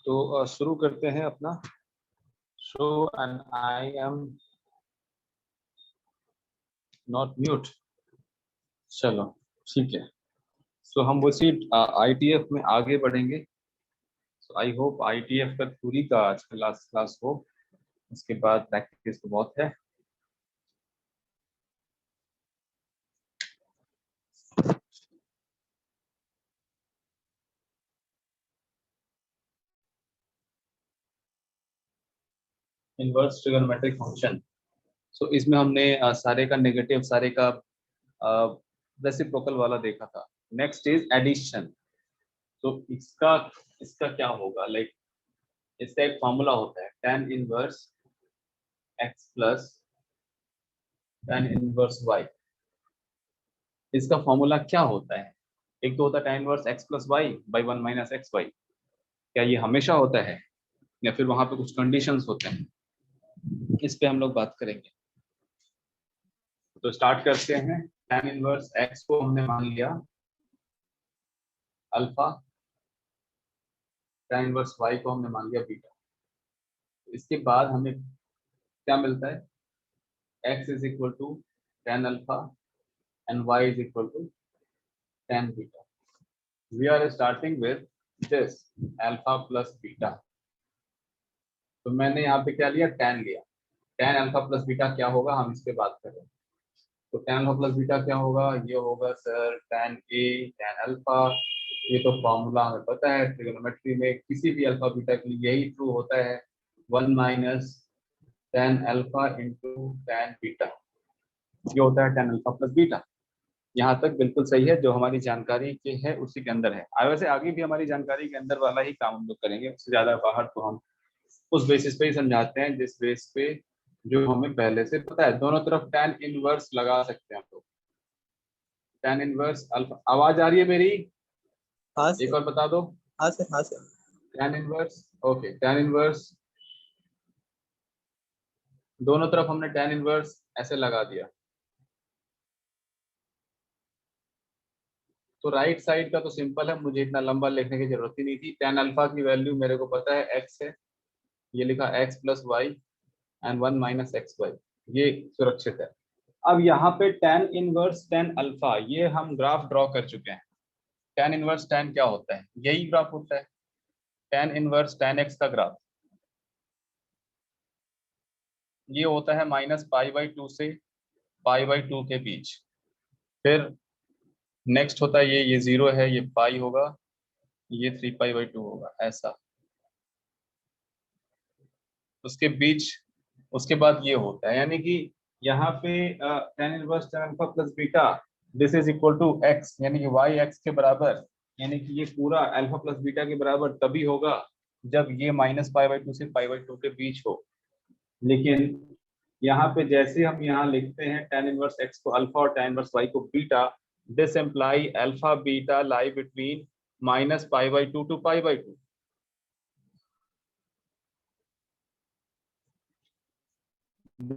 तो शुरू करते हैं अपना show and I am not mute. चलो ठीक है। सो हम उसी आईटीएफ में आगे बढ़ेंगे। सो आई होप आईटीएफ का थ्योरी का आज का लास्ट क्लास हो, उसके बाद प्रैक्टिस तो बहुत है। Inverse trigonometric function. सो इसमें हमने सारे का नेगेटिव, सारे का रेसिप्रोकल वाला देखा था। Next is addition. तो इसका इसका क्या होगा, लाइक इसका एक फॉर्मूला होता है tan inverse x plus tan inverse y। इसका फॉर्मूला क्या होता है? एक तो होता है tan inverse x plus y by 1 minus x y. क्या ये हमेशा होता है या फिर वहां पे कुछ कंडीशंस होते हैं? इस पे हम लोग बात करेंगे। तो स्टार्ट करते हैं। tan इनवर्स x को हमने मान लिया अल्फा, tan इनवर्स y को हमने मान लिया बीटा। इसके बाद हमें क्या मिलता है? x is equal to tan alpha and y is equal to tan beta. We are starting with this alpha plus beta. तो मैंने यहाँ पे क्या लिया? tan लिया। tan अल्फा प्लस बीटा क्या होगा, हम इस पे बात करें। तो tan अल्फा प्लस बीटा क्या होगा? ये होगा sir tan a tan alpha. ये तो फॉर्मूला हमें पता है, ट्रिगोनोमेट्री में किसी भी अल्फा बीटा के लिए यही ट्रू होता है, 1 minus tan alpha into tan beta. ये होता है tan अल्फा प्लस बीटा। यहाँ तक बिल्कुल सही है, जो हमारी जानकारी के है उसी के अंदर है। वैसे आगे भी हमारी जानकारी के अंदर वाला ही काम हम लोग करेंगे, उससे ज्यादा बाहर तो हम उस बेसिस पे ही समझाते हैं जिस बेस पे जो हमें पहले से पता है। दोनों तरफ tan इनवर्स लगा सकते हैं हम लोग। tan इनवर्स अल्फा, आवाज आ रही है मेरी? हाँ एक सर। और बता दो। हाँ सर। हाँ sir. tan inverse, okay, tan inverse दोनों तरफ हमने tan इनवर्स ऐसे लगा दिया। तो राइट साइड का तो सिंपल है, मुझे इतना लंबा लिखने की जरूरत ही नहीं थी। tan अल्फा की वैल्यू मेरे को पता है x है, ये लिखा x plus y and 1 minus x y, ये सुरक्षित है। अब यहाँ पे tan इनवर्स tan अल्फा, ये हम ग्राफ ड्रॉ कर चुके हैं। tan इनवर्स tan क्या होता है? यही ग्राफ होता है, tan इनवर्स tan x का ग्राफ। ये होता है माइनस पाई बाई 2 से पाई बाई 2 के बीच। फिर नेक्स्ट होता है ये 0 है, ये पाई होगा, ये 3 पाई बाई 2 होगा, ऐसा। उसके बीच, उसके बाद ये होता है, यानी कि यहाँ पे tan inverse tan alpha plus beta this is equal to x, यानी कि y x के बराबर, यानी कि ये पूरा अल्फा प्लस बीटा के बराबर तभी होगा जब ये माइनस पाई बाई 2 से पाई बाई 2 के बीच हो। लेकिन यहाँ पे जैसे हम यहाँ लिखते हैं tan इनवर्स x को अल्फा और tan इनवर्स y को beta, this imply alpha beta lie between minus pi by 2 to pi by 2।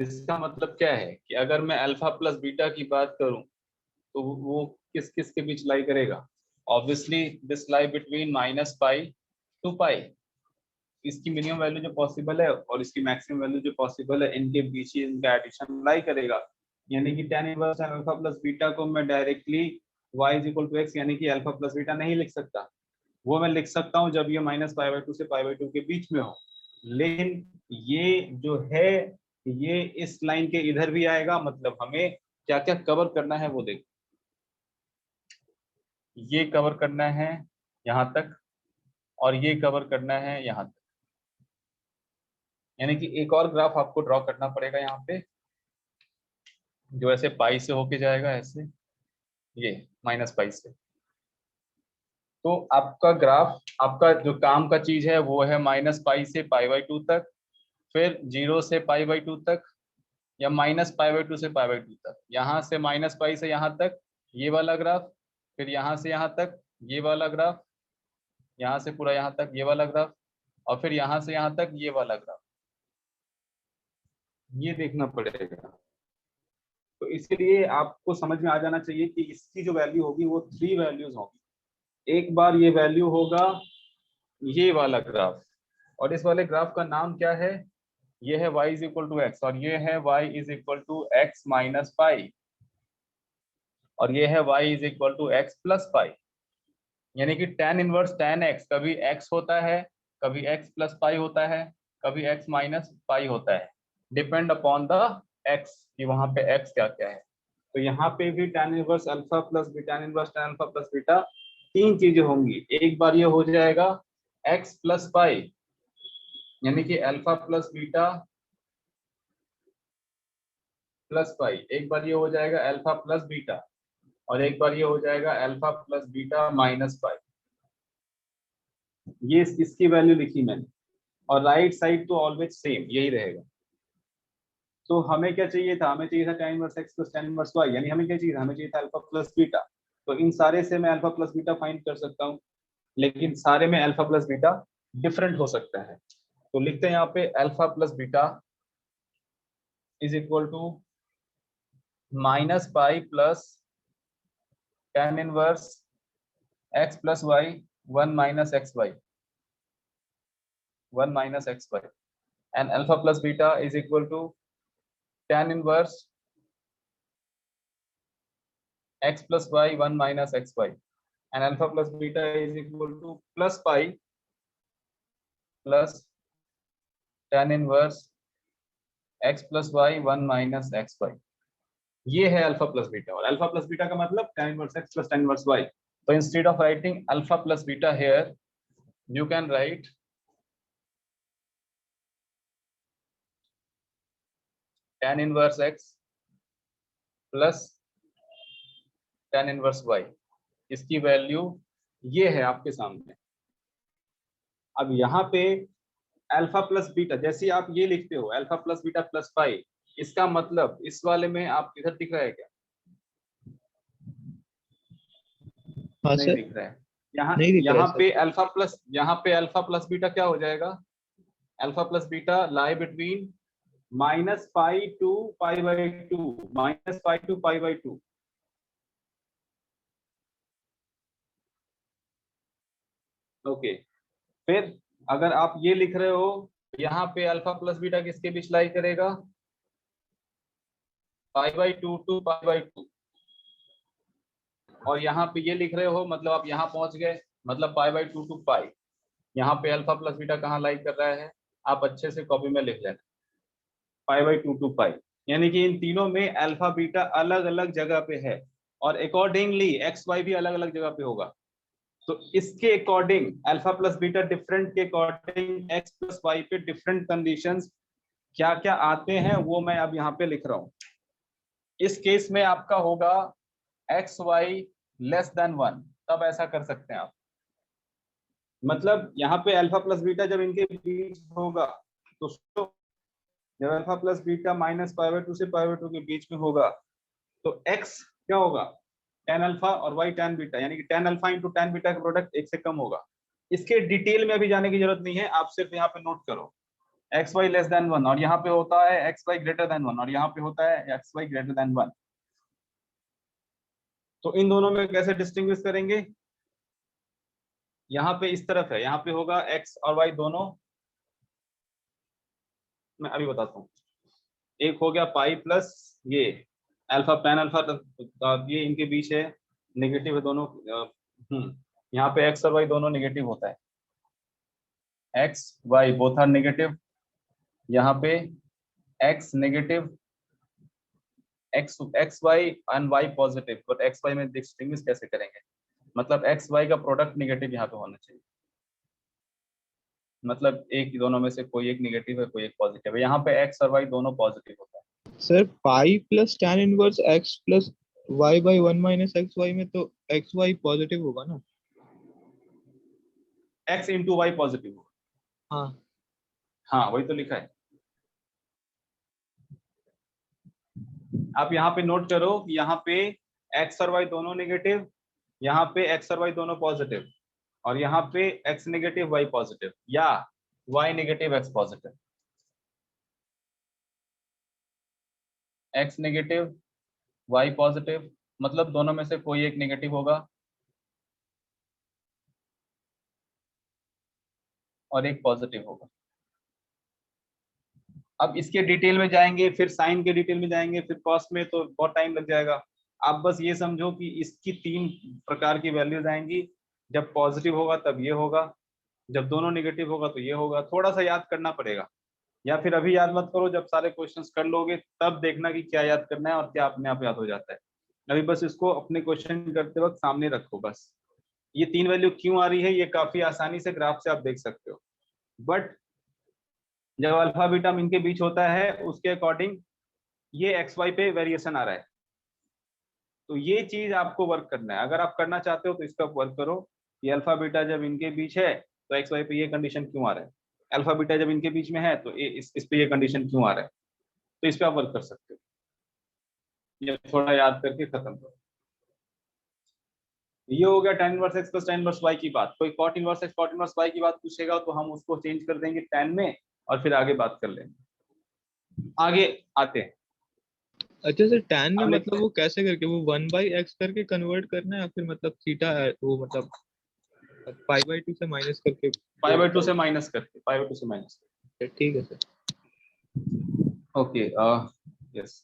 इसका मतलब क्या है कि अगर मैं अल्फा प्लस बीटा की बात करूं तो वो किस किस के बीच लाई करेगा? Obviously this lie between minus pi to pi. इसकी मिनिमम वैल्यू जो पॉसिबल है और इसकी मैक्सिमम वैल्यू जो पॉसिबल है, इनके बीच ही इनका एडिशन लाई करेगा। यानी कि tan inverse alpha plus beta को मैं directly y is equal to x यानी कि अल्फा प्लस बीटा नहीं लिख सकता। वो मैं लिख सकता हूँ जब ये माइनस पाई बाई 2 से पाई बाई 2 के बीच में हो। लेकिन ये जो है, ये इस लाइन के इधर भी आएगा। मतलब हमें क्या क्या कवर करना है वो देखो। ये कवर करना है यहाँ तक और ये कवर करना है यहाँ तक। यानी कि एक और ग्राफ आपको ड्रॉ करना पड़ेगा यहाँ पे, जो ऐसे पाई से होके जाएगा, ऐसे ये माइनस पाई से। तो आपका ग्राफ, आपका जो काम का चीज है वो है माइनस पाई से पाई बाई 2 तक, फिर 0 से पाई बाई 2 तक, या माइनस पाई बाई 2 से पाई बाई 2 तक। यहाँ से माइनस पाई से यहाँ तक ये वाला ग्राफ, फिर यहाँ से यहाँ तक ये वाला ग्राफ, यहाँ से पूरा यहाँ तक ये वाला ग्राफ, और फिर यहाँ से यहाँ तक ये वाला ग्राफ। ये देखना पड़ेगा। तो इसके लिए आपको समझ में आ जाना चाहिए कि इसकी जो वैल्यू होगी वो 3 वैल्यूज होगी। एक बार ये वैल्यू होगा ये वाला ग्राफ, और इस वाले ग्राफ का नाम क्या है? ये है y is equal to x और ये है y is equal to x minus pi और ये है y is equal to x plus pi. यानी कि tan इनवर्स tan x कभी x होता है, कभी x प्लस पाई होता है, कभी x माइनस पाई होता है, डिपेंड अपॉन द x कि वहां पे x क्या क्या है। तो यहाँ पे भी tan inverse alpha plus beta, tan inverse tan alpha plus beta, तीन चीजें होंगी। एक बार ये हो जाएगा x प्लस पाई, यानी कि alpha plus beta plus pi, एक बार ये हो जाएगा अल्फा प्लस बीटा और एक बार ये हो जाएगा alpha plus beta minus pi. ये इसकी वैल्यू लिखी मैंने और राइट साइड तो ऑलवेज सेम यही रहेगा। तो हमें क्या चाहिए था? हमें चाहिए था tan inverse x plus tan inverse y, यानी हमें क्या चाहिए था? हमें चाहिए था अल्फा प्लस बीटा। तो इन सारे से मैं अल्फा प्लस बीटा फाइंड कर सकता हूँ, लेकिन सारे में अल्फा प्लस बीटा डिफरेंट हो सकता है। तो लिखते हैं यहाँ पे alpha plus beta is equal to minus pi plus tan inverse x plus y 1 minus x y 1 minus x y and alpha plus beta is equal to tan inverse x plus y 1 minus xy and alpha plus beta is equal to plus pi plus tan inverse x plus y 1 minus xy। ये है alpha plus beta और alpha plus beta का मतलब tan inverse x plus tan inverse y। तो instead of writing alpha plus beta here you can write tan inverse x plus tan inverse y। इसकी value ये है आपके सामने। अब यहाँ पे अल्फा प्लस बीटा, जैसे आप ये लिखते हो alpha plus beta plus pi, इसका मतलब इस वाले में आप इधर दिख रहा है क्या? हाँ नहीं सर, दिख रहा है। यहाँ नहीं दिख रहा है यहाँ सर। पे अल्फा प्लस बीटा क्या हो जाएगा? Alpha plus beta lie between minus pi to pi by two, minus pi to pi by two. Okay, फिर अगर आप ये लिख रहे हो यहाँ पे अल्फा प्लस बीटा किसके बीच लाई करेगा? Pi by two to pi by two. और यहाँ पे ये लिख रहे हो मतलब आप यहाँ पहुंच गए, मतलब पाई बाई टू टू पाई। यहाँ पे अल्फा प्लस बीटा कहाँ लाई कर रहा है? आप अच्छे से कॉपी में लिख लेना, पाई बाई टू टू पाई। यानी कि इन तीनों में अल्फा बीटा अलग अलग जगह पे है और अकॉर्डिंगली एक्स वाई भी अलग अलग जगह पे होगा। तो इसके according alpha plus beta different के अकॉर्डिंग एक्स प्लस वाई पे डिफरेंट कंडीशंस क्या क्या आते हैं वो मैं अब यहाँ पे लिख रहा हूँ। इस केस में आपका होगा एक्स वाई लेस देन 1, तब ऐसा कर सकते हैं आप। मतलब यहाँ पे अल्फा प्लस बीटा जब इनके बीच होगा तो जब alpha plus beta minus pi by to से पाई बाई टू के बीच में होगा तो x क्या होगा? tan अल्फा और y tan बीटा, यानी कि tan alpha into tan beta का प्रोडक्ट एक से कम होगा। इसके डिटेल में अभी जाने की जरूरत नहीं है, आप सिर्फ यहाँ पे नोट करो एक्स वाई लेस देन 1 और यहाँ पे होता है एक्स वाई ग्रेटर देन 1 और यहाँ पे होता है एक्स वाई ग्रेटर देन 1। तो इन दोनों में कैसे डिस्टिंग्विश करेंगे? यहाँ पे इस तरफ है, यहाँ पे होगा एक्स और वाई दोनों, मैं अभी बताता हूँ। एक हो गया पाई प्लस ये अल्फा tan अल्फा, ये इनके बीच है, नेगेटिव है दोनों। यहाँ पे एक्स और वाई दोनों नेगेटिव होता है, x y both are negative. यहाँ पे x negative, x x y and y positive, but x y में डिस्टिंग्विश कैसे करेंगे? मतलब एक्स वाई का प्रोडक्ट नेगेटिव यहाँ पे होना चाहिए, मतलब एक दोनों में से कोई एक नेगेटिव है कोई एक पॉजिटिव है। यहाँ पे एक्स और वाई दोनों पॉजिटिव होता है। Sir pi plus tan inverse x plus y by 1 minus x y में तो एक्स वाई पॉजिटिव होगा ना? एक्स इंटू वाई पॉजिटिव होगा। हाँ। हाँ वही तो लिखा है। आप यहाँ पे नोट करो, यहाँ पे एक्स और वाई दोनों नेगेटिव, यहाँ पे एक्स और वाई दोनों पॉजिटिव और यहाँ पे एक्स नेगेटिव वाई पॉजिटिव या y negative x positive. X negative y positive मतलब दोनों में से कोई एक नेगेटिव होगा और एक पॉजिटिव होगा। अब इसके डिटेल में जाएंगे, फिर साइन के डिटेल में जाएंगे, फिर कॉस में, तो बहुत टाइम लग जाएगा। आप बस ये समझो कि इसकी 3 प्रकार की वैल्यूज आएंगी। जब पॉजिटिव होगा तब ये होगा, जब दोनों नेगेटिव होगा तो ये होगा। थोड़ा सा याद करना पड़ेगा, या फिर अभी याद मत करो, जब सारे क्वेश्चंस कर लोगे तब देखना कि क्या याद करना है और क्या अपने आप याद हो जाता है। अभी बस इसको अपने क्वेश्चन करते वक्त सामने रखो बस। ये 3 वैल्यू क्यों आ रही है ये काफी आसानी से ग्राफ से आप देख सकते हो। बट जब अल्फा बीटा इनके बीच होता है उसके अकॉर्डिंग ये एक्स वाई पे वेरिएशन आ रहा है, तो ये चीज आपको वर्क करना है। अगर आप करना चाहते हो तो इसका वर्क करो कि अल्फा बीटा जब इनके बीच है तो एक्स वाई पे ये कंडीशन क्यों आ रहा है, अल्फा बीटा जब इनके बीच में है तो इस पे ये कंडीशन क्यों आ रहा है। तो इस पे आप वर्क कर सकते हो, ये थोड़ा याद करके खत्म करो। ये हो गया tan inverse x plus tan inverse y की बात। कोई cot inverse x cot inverse y की बात पूछेगा तो हम उसको चेंज कर देंगे tan में और फिर आगे बात कर लेंगे। आगे आते हैं। अच्छा सर, tan में अब मतलब वो कैसे करके, वो 1/x करके कन्वर्ट करना है या फिर मतलब थीटा है वो, मतलब π/2 से माइनस करके वो π/2 होता से माइनस करके, π/2 से माइनस है? ठीक है सर। करके। Okay, yes.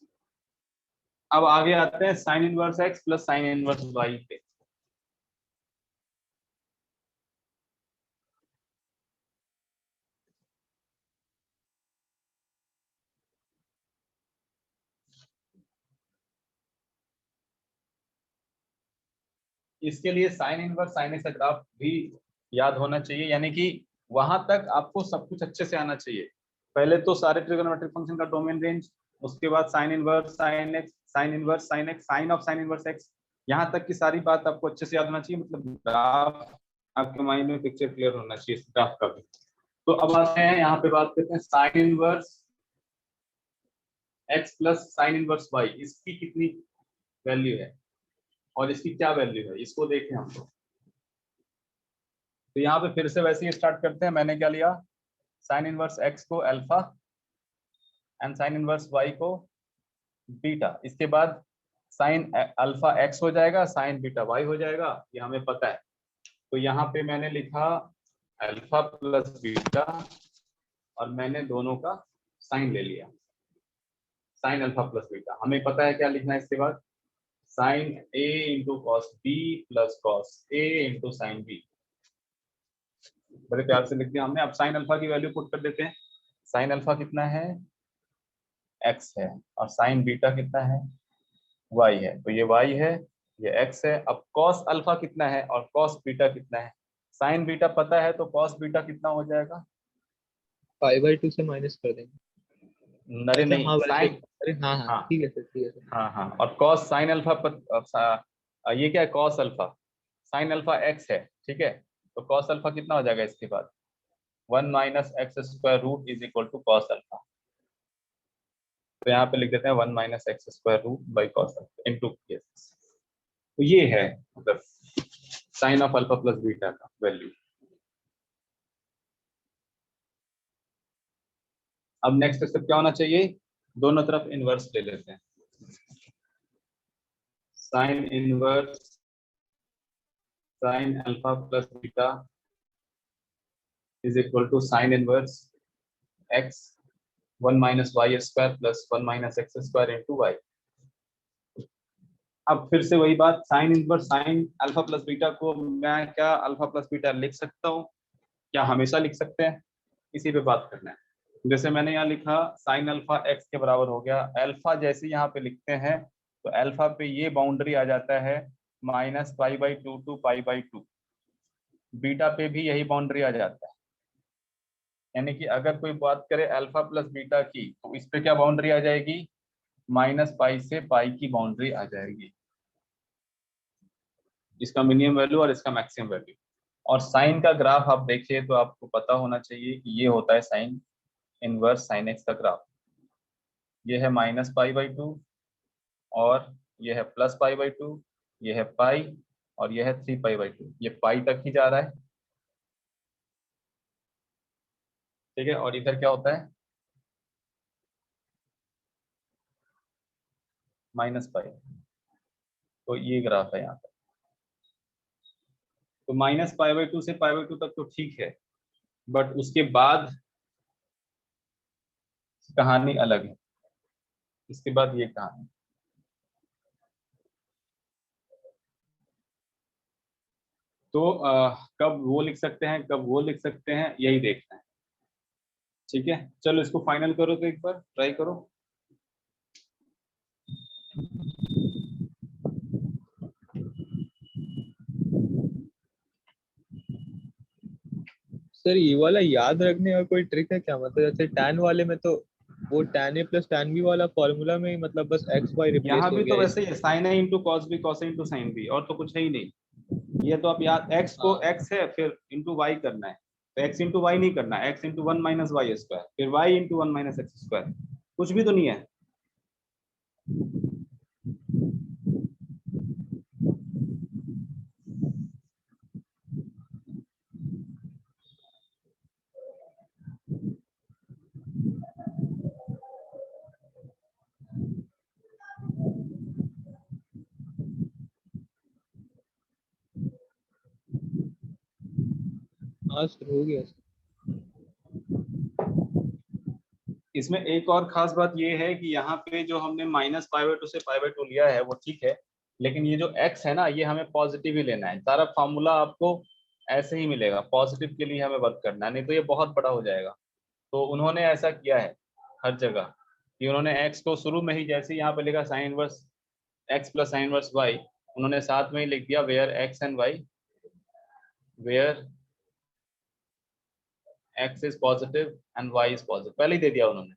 अब आगे आते हैं sin inverse x plus sin inverse y पे। इसके लिए साइन इनवर्स साइन एक्स का ग्राफ भी याद होना चाहिए, यानी कि वहां तक आपको सब कुछ अच्छे से आना चाहिए। पहले तो सारे ट्रिगोनोमेट्रिक फंक्शन का डोमेन रेंज, उसके बाद sine inverse sine x, sine inverse sine x, sine of sine inverse x, यहाँ तक की सारी बात आपको अच्छे से याद होना चाहिए। मतलब ग्राफ आपके माइंड में पिक्चर क्लियर होना चाहिए इस ग्राफ का भी। तो अब आते हैं यहाँ पे बात करते हैं sine inverse x plus sine inverse y, इसकी कितनी वैल्यू है और इसकी क्या वैल्यू है, इसको देखें हम लोग। तो यहाँ पे फिर से वैसे ही स्टार्ट करते हैं। मैंने क्या लिया, साइन इनवर्स एक्स को alpha and sine inverse y को बीटा। इसके बाद साइन अल्फा एक्स हो जाएगा, साइन बीटा वाई हो जाएगा, ये हमें पता है। तो यहाँ पे मैंने लिखा अल्फा प्लस बीटा और मैंने दोनों का साइन ले लिया, साइन अल्फा प्लस बीटा। हमें पता है क्या लिखना है इसके बाद, sine A into cos B plus cos A into sine B. बड़े प्यार से लिख दिया हमने। अब साइन अल्फा की वैल्यू पुट कर देते हैं। साइन अल्फा कितना है, एक्स है, और साइन बीटा कितना है, वाई है। तो ये वाई है, ये एक्स है। अब कॉस अल्फा कितना है और कॉस बीटा कितना है, साइन बीटा पता है तो कॉस बीटा कितना हो जाएगा, π/2 से माइनस कर देंगे। अरे अच्छा नहीं हाँ, वैसे साइन, अरे हाँ हाँ, हाँ ठीक है सर, ठीक है सर। हाँ हाँ, और कॉस साइन अल्फा ये क्या है, cos alpha, sine alpha x है, ठीक है। तो कॉस अल्फा कितना हो जाएगा इसके बाद, 1 minus x square root is equal to cos alpha. तो यहाँ पे लिख देते हैं 1 minus x square root by cos alpha into. तो ये है मतलब sine of alpha plus beta का वैल्यू। अब नेक्स्ट स्टेप क्या होना चाहिए, दोनों तरफ इनवर्स ले लेते हैं। Sine inverse sine alpha plus beta is equal to sine inverse x 1 minus y square plus 1 minus x square into y. अब फिर से वही बात, sine inverse sine alpha plus beta को मैं क्या अल्फा प्लस बीटा लिख सकता हूँ, क्या हमेशा लिख सकते हैं, इसी पे बात करना है। जैसे मैंने यहाँ लिखा साइन अल्फा एक्स के बराबर हो गया, अल्फा जैसे यहाँ पे लिखते हैं तो अल्फा पे ये बाउंड्री आ जाता है -π/2 टू π/2। बीटा पे भी यही बाउंड्री आ जाता है, यानी कि अगर कोई बात करे अल्फा प्लस बीटा की तो इस पे क्या बाउंड्री आ जाएगी, -π से पाई की बाउंड्री आ जाएगी, इसका मिनिमम वैल्यू और इसका मैक्सिमम वैल्यू। और साइन का ग्राफ आप देखिए तो आपको पता होना चाहिए कि ये होता है साइन इनवर्स साइन एक्स का ग्राफ। ये है -π/2 और ये है +π/2, ये है पाई और ये है 3π/2, ये पाई तक ही जा रहा है, ठीक है। और इधर क्या होता है, -π। तो ये ग्राफ है यहाँ पर। तो -π/2 से π/2 तक तो ठीक है, बट उसके बाद कहानी अलग है। इसके बाद ये कहानी, तो कब वो लिख सकते हैं, कब वो लिख सकते हैं, यही देखना है। ठीक है, चलो इसको फाइनल करो, तो एक बार ट्राई करो। सर ये वाला याद रखने का कोई ट्रिक है क्या? मतलब जैसे tan वाले में तो वो tan a plus tan b वाला फॉर्मूला में ही मतलब बस x y रिप्लेस यहाँ हो भी गया तो इस। वैसे ही है, sign A into cos B, cos A into sine B, और तो कुछ है ही नहीं। ये तो आप याद, x को हाँ x है, फिर इंटू वाई करना है, तो x इंटू वाई नहीं करना है, x into one minus y square, फिर y into one minus x square, कुछ भी तो नहीं है। हाँ सर हो गया सर। इसमें एक और खास बात ये है कि यहाँ पे जो हमने माइनस पाई बाई टू से पाई बाई टू लिया है वो ठीक है, लेकिन ये जो x है ना, ये हमें पॉजिटिव ही लेना है। सारा फॉर्मूला आपको ऐसे ही मिलेगा, पॉजिटिव के लिए हमें वर्क करना है, नहीं तो ये बहुत बड़ा हो जाएगा। तो उन्होंने ऐसा किया है हर जगह कि उन्होंने x को शुरू में ही, जैसे यहाँ पे लिखा sine inverse x plus sine inverse y, उन्होंने साथ में ही लिख दिया where x and y, where x is positive and y is positive, पहले ही दे दिया उन्होंने।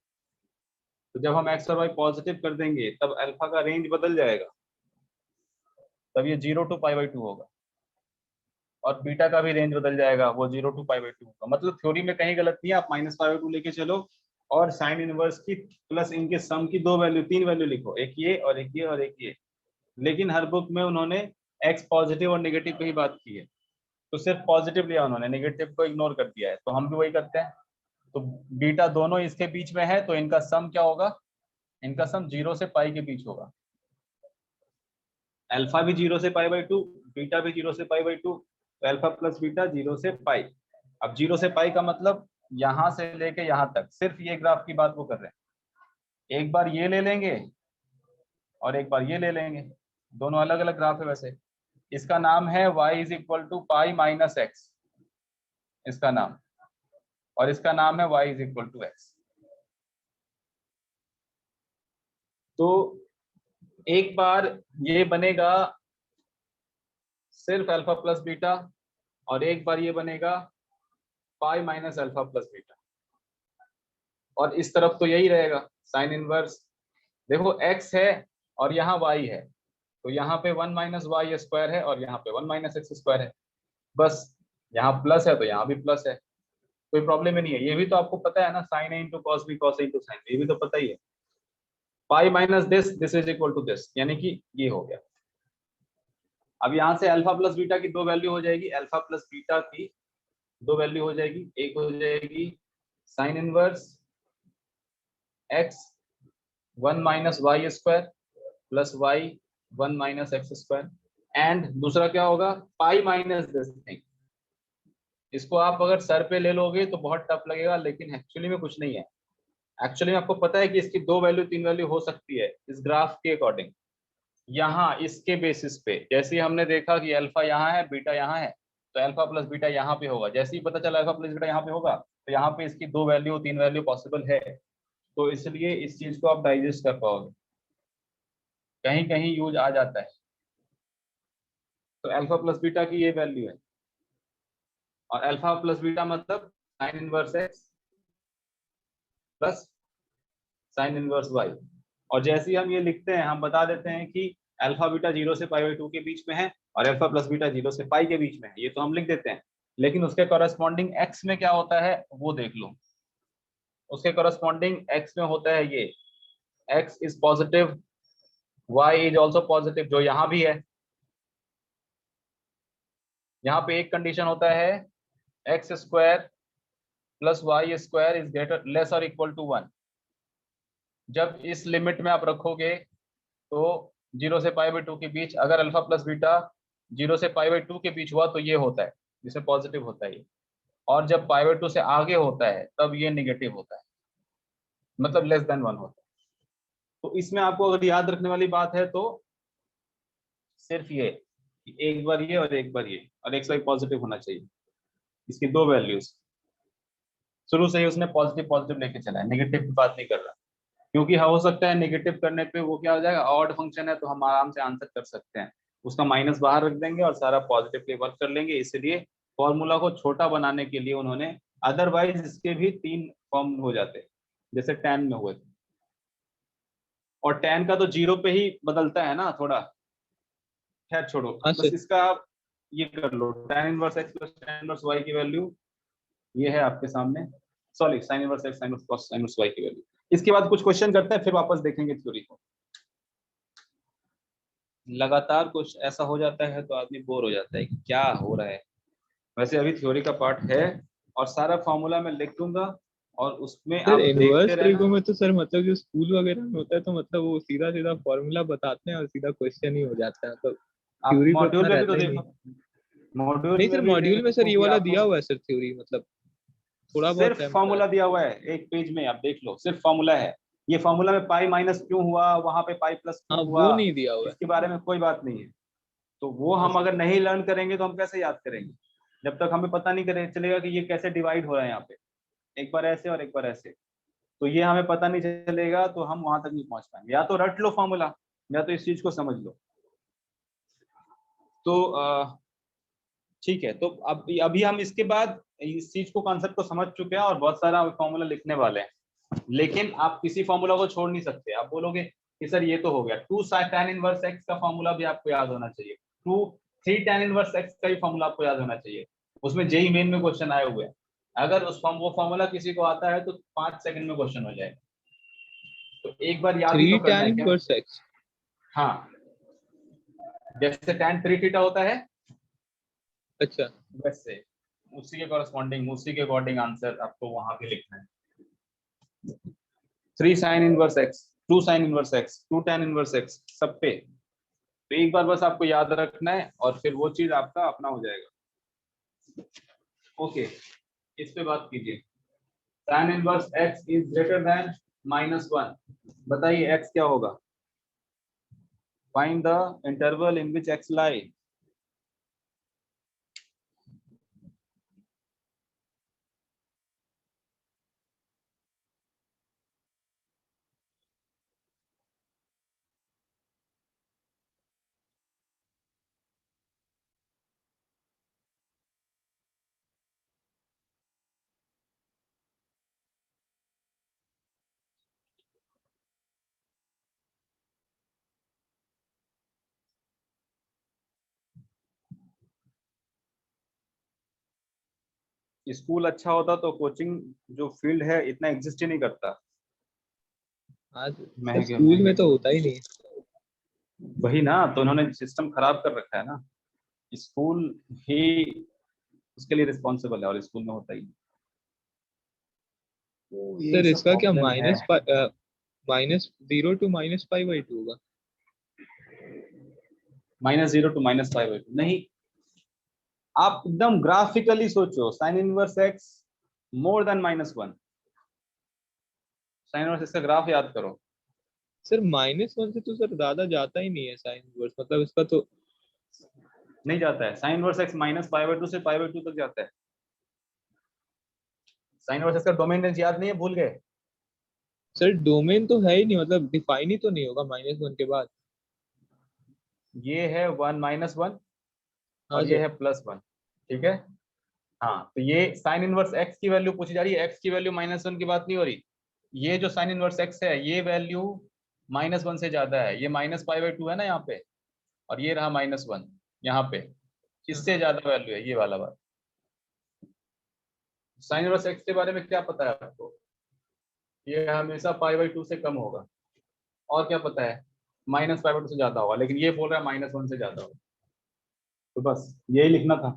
तो जब हम x और y पॉजिटिव कर देंगे तब अल्फा का रेंज बदल जाएगा, तब ये 0 to π/2 होगा, और बीटा का भी रेंज बदल जाएगा, वो 0 to π/2 होगा। मतलब थ्योरी में कहीं गलत नहीं है, आप -π/2 लेके चलो, और साइन इनवर्स की प्लस इनके सम की दो वैल्यू, तीन वैल्यू लिखो, एक ये और एक ये और एक ये। लेकिन हर बुक में उन्होंने एक्स पॉजिटिव और नेगेटिव पे ही बात की है, तो सिर्फ पॉजिटिव लिया उन्होंने, नेगेटिव को इग्नोर कर दिया है, तो हम भी वही करते हैं। तो बीटा दोनों इसके बीच में है, तो इनका सम क्या होगा, इनका सम 0 से पाई के बीच होगा। अल्फा भी 0 से π/2, बीटा भी 0 से π/2, तो अल्फा प्लस बीटा 0 से पाई। अब 0 से पाई का मतलब यहां से लेके यहां तक, सिर्फ ये ग्राफ की बात वो कर रहे हैं। एक बार ये ले लेंगे और एक बार ये ले लेंगे, दोनों अलग अलग ग्राफ है वैसे। इसका नाम है y is equal to pi minus x, इसका नाम, और इसका नाम है y is equal to x. तो एक बार ये बनेगा सिर्फ अल्फा प्लस बीटा, और एक बार ये बनेगा pi minus alpha plus beta, और इस तरफ तो यही रहेगा साइन इनवर्स। देखो x है और यहाँ y है, तो यहाँ पे 1 माइनस वाई स्क्वायर है और यहाँ पे 1 माइनस एक्स स्क्वायर है। बस यहाँ प्लस है तो यहाँ भी प्लस है, कोई प्रॉब्लम ही नहीं है। ये भी तो आपको पता है ना, sine A into cos B, cos A into sine, ये भी तो पता ही है। Pi minus this is equal to this, यानी कि ये हो गया। अब यहाँ से अल्फा प्लस बीटा की दो वैल्यू हो जाएगी, अल्फा प्लस बीटा की दो वैल्यू हो जाएगी, एक हो जाएगी sine inverse x 1 minus y square plus y 1 minus x square, and दूसरा क्या होगा, पाई माइनस दिस थिंग। इसको आप अगर सर पे ले लोगे तो बहुत टफ लगेगा, लेकिन एक्चुअली में कुछ नहीं है। एक्चुअली में आपको पता है कि इसकी दो वैल्यू तीन वैल्यू हो सकती है इस ग्राफ के अकॉर्डिंग। यहाँ इसके बेसिस पे, जैसे हमने देखा कि अल्फा यहाँ है, बीटा यहाँ है, तो अल्फा प्लस बीटा यहाँ पे होगा। जैसे ही पता चला अल्फा प्लस बीटा यहाँ पे होगा, तो यहाँ पे इसकी दो वैल्यू तीन वैल्यू पॉसिबल है, तो इसलिए इस चीज को आप डाइजेस्ट कर पाओगे। कहीं कहीं यूज आ जाता है। तो अल्फा प्लस बीटा की ये वैल्यू है, और अल्फा प्लस बीटा मतलब sine inverse x plus sine inverse y. और जैसे ही हम ये लिखते हैं, हम बता देते हैं कि अल्फा बीटा 0 से π/2 के बीच में है और अल्फा प्लस बीटा 0 से पाई के बीच में है, ये तो हम लिख देते हैं। लेकिन उसके कॉरेस्पॉन्डिंग एक्स में क्या होता है वो देख लो। उसके कॉरेस्पॉन्डिंग एक्स में होता है ये, x is positive, y is also positive, जो यहाँ भी है। यहाँ पे एक कंडीशन होता है, x square plus y square is greater less और इक्वल टू 1। जब इस लिमिट में आप रखोगे तो 0 से π/2 के बीच, अगर अल्फा प्लस बीटा 0 से π/2 के बीच हुआ तो ये होता है, जिसे पॉजिटिव होता है ये। और जब π/2 से आगे होता है तब ये नेगेटिव होता है, मतलब लेस देन 1 होता है। तो इसमें आपको अगर याद रखने वाली बात है तो सिर्फ ये कि एक बार ये और एक बार ये, और एक साइड पॉजिटिव होना चाहिए। इसकी दो वैल्यूज, शुरू से ही उसने पॉजिटिव पॉजिटिव लेके चला है, नेगेटिव की बात नहीं कर रहा, क्योंकि हो सकता है नेगेटिव करने पे वो क्या हो जाएगा, ऑड फंक्शन है तो हम आराम से आंसर कर सकते हैं, उसका माइनस बाहर रख देंगे और सारा पॉजिटिव पे वर्क कर लेंगे। इसलिए फॉर्मूला को छोटा बनाने के लिए उन्होंने, अदरवाइज इसके भी 3 फॉर्म हो जाते जैसे tan में हुए थे, और tan का तो 0 पे ही बदलता है ना थोड़ा, खैर छोड़ो, हाँ बस सर। इसका आप ये कर लो, tan inverse x plus tan inverse y की वैल्यू ये है आपके सामने, sorry sin inverse x sin inverse cos sin inverse y की वैल्यू। इसके बाद कुछ क्वेश्चन करते हैं फिर वापस देखेंगे थ्योरी को। लगातार कुछ ऐसा हो जाता है तो आदमी बोर हो जाता है कि क्या हो रहा है। वैसे अभी थ्योरी का पार्ट है और सारा फॉर्मूला मैं लिख दूंगा और उसमें सर आप इनवर्स देखते ट्रिगो रहना। में तो सर मतलब जो स्कूल वगैरह में होता है तो मतलब वो सीधा सीधा फॉर्मूला बताते हैं और सीधा क्वेश्चन ही हो जाता है, मतलब आप थ्योरी पे मॉड्यूल उतना में भी तो रहता ही नहीं। देखो, मॉड्यूल नहीं सर में भी मॉड्यूल में सर देखो ये कि वाला दिया आपको हुआ है सर थ्योरी, मतलब थोड़ा बहुत सिर्फ है मतलब। फॉर्मूला दिया हुआ है एक पेज में, आप देख लो सिर्फ फॉर्मूला है। ये फॉर्मूला में पाई माइनस क्यों हुआ, वहां पे पाई प्लस हाँ क्यों हुआ, वो नहीं दिया हुआ है। इसके बारे में कोई बात नहीं है। तो वो हाँ हम सर। अगर नहीं लर्न करेंगे तो हम कैसे याद करेंगे, जब तक हमें पता नहीं करे चलेगा कि ये कैसे डिवाइड हो रहा है यहाँ पे, एक बार ऐसे और एक बार ऐसे, तो ये हमें पता नहीं चलेगा तो हम वहां तक नहीं पहुंच पाएंगे। या तो रट लो फॉर्मूला या तो इस चीज को समझ लो। तो ठीक है, तो अब अभी हम इसके बाद इस चीज को, कॉन्सेप्ट को समझ चुके हैं और बहुत सारा फॉर्मूला लिखने वाले हैं, लेकिन आप किसी फॉर्मूला को छोड़ नहीं सकते। आप बोलोगे कि सर ये तो हो गया, 2 tan इनवर्स x का फॉर्मूला भी आपको याद होना चाहिए, 3 tan इनवर्स x का भी फॉर्मूला आपको याद होना चाहिए, उसमें जेई मेन में क्वेश्चन आए हुए हैं। अगर वो फॉर्मूला किसी को आता है तो 5 सेकंड में क्वेश्चन हो जाएगा, तो एक बार याद ही 3 तो करना tan है क्या। Inverse x। हाँ, जैसे tan 3 थीटा होता है अच्छा। वैसे उसी के कॉरेस्पॉन्डिंग, उसी के अकॉर्डिंग आंसर आपको वहां पे लिखना है। 3 sin inverse x, 2 sin inverse x, 2 tan inverse x, सब पे तो एक बार बस आपको याद रखना है और फिर वो चीज आपका अपना हो जाएगा। ओके, इस पे बात कीजिए। tan inverse x is greater than -1, बताइए x क्या होगा। Find the interval in which x lie. School अच्छा होता तो कोचिंग जो फील्ड है इतना एग्जिस्ट ही नहीं करता। हाँ सर महंगे स्कूल में महंगे, तो होता ही नहीं। वही ना, तो उन्होंने सिस्टम खराब कर रखा है ना, स्कूल ही उसके लिए रिस्पॉन्सिबल है और स्कूल में होता ही नहीं। तो यही सर सब इसका क्या प्रॉब्लम है। -0 to -π/2 होगा। -0 to -π/2 नहीं, आप एकदम ग्राफिकली सोचो, sign inverse x more than -1, sign inverse x का ग्राफ याद करो। सर -1 से तो सर ज्यादा जाता ही नहीं है साइन इनवर्स, मतलब इसका तो। नहीं जाता है, साइन इनवर्स एक्स -π/2 से π/2 तक जाता है। साइन इनवर्स एक्स का डोमेन रेंज याद नहीं है, भूल गए। सर डोमेन तो है ही नहीं, मतलब डिफाइन ही तो नहीं होगा -1 के बाद। ये है 1 -1 हाँ और ये सर। है +1, ठीक है। हाँ, तो ये साइन इनवर्स एक्स की वैल्यू पूछी जा रही है, एक्स की वैल्यू -1 की बात नहीं हो रही। ये जो साइन इनवर्स एक्स है ये वैल्यू -1 से ज्यादा है, ये -π/2 है ना यहाँ पे, और ये रहा -1 यहाँ पे, इससे ज्यादा वैल्यू है ये वाला बात। साइन इनवर्स एक्स के बारे में क्या पता है आपको, ये हमेशा π/2 से कम होगा, और क्या पता है -π/2 से ज्यादा होगा, लेकिन ये बोल रहा है -1 से ज्यादा होगा, तो बस यही लिखना था।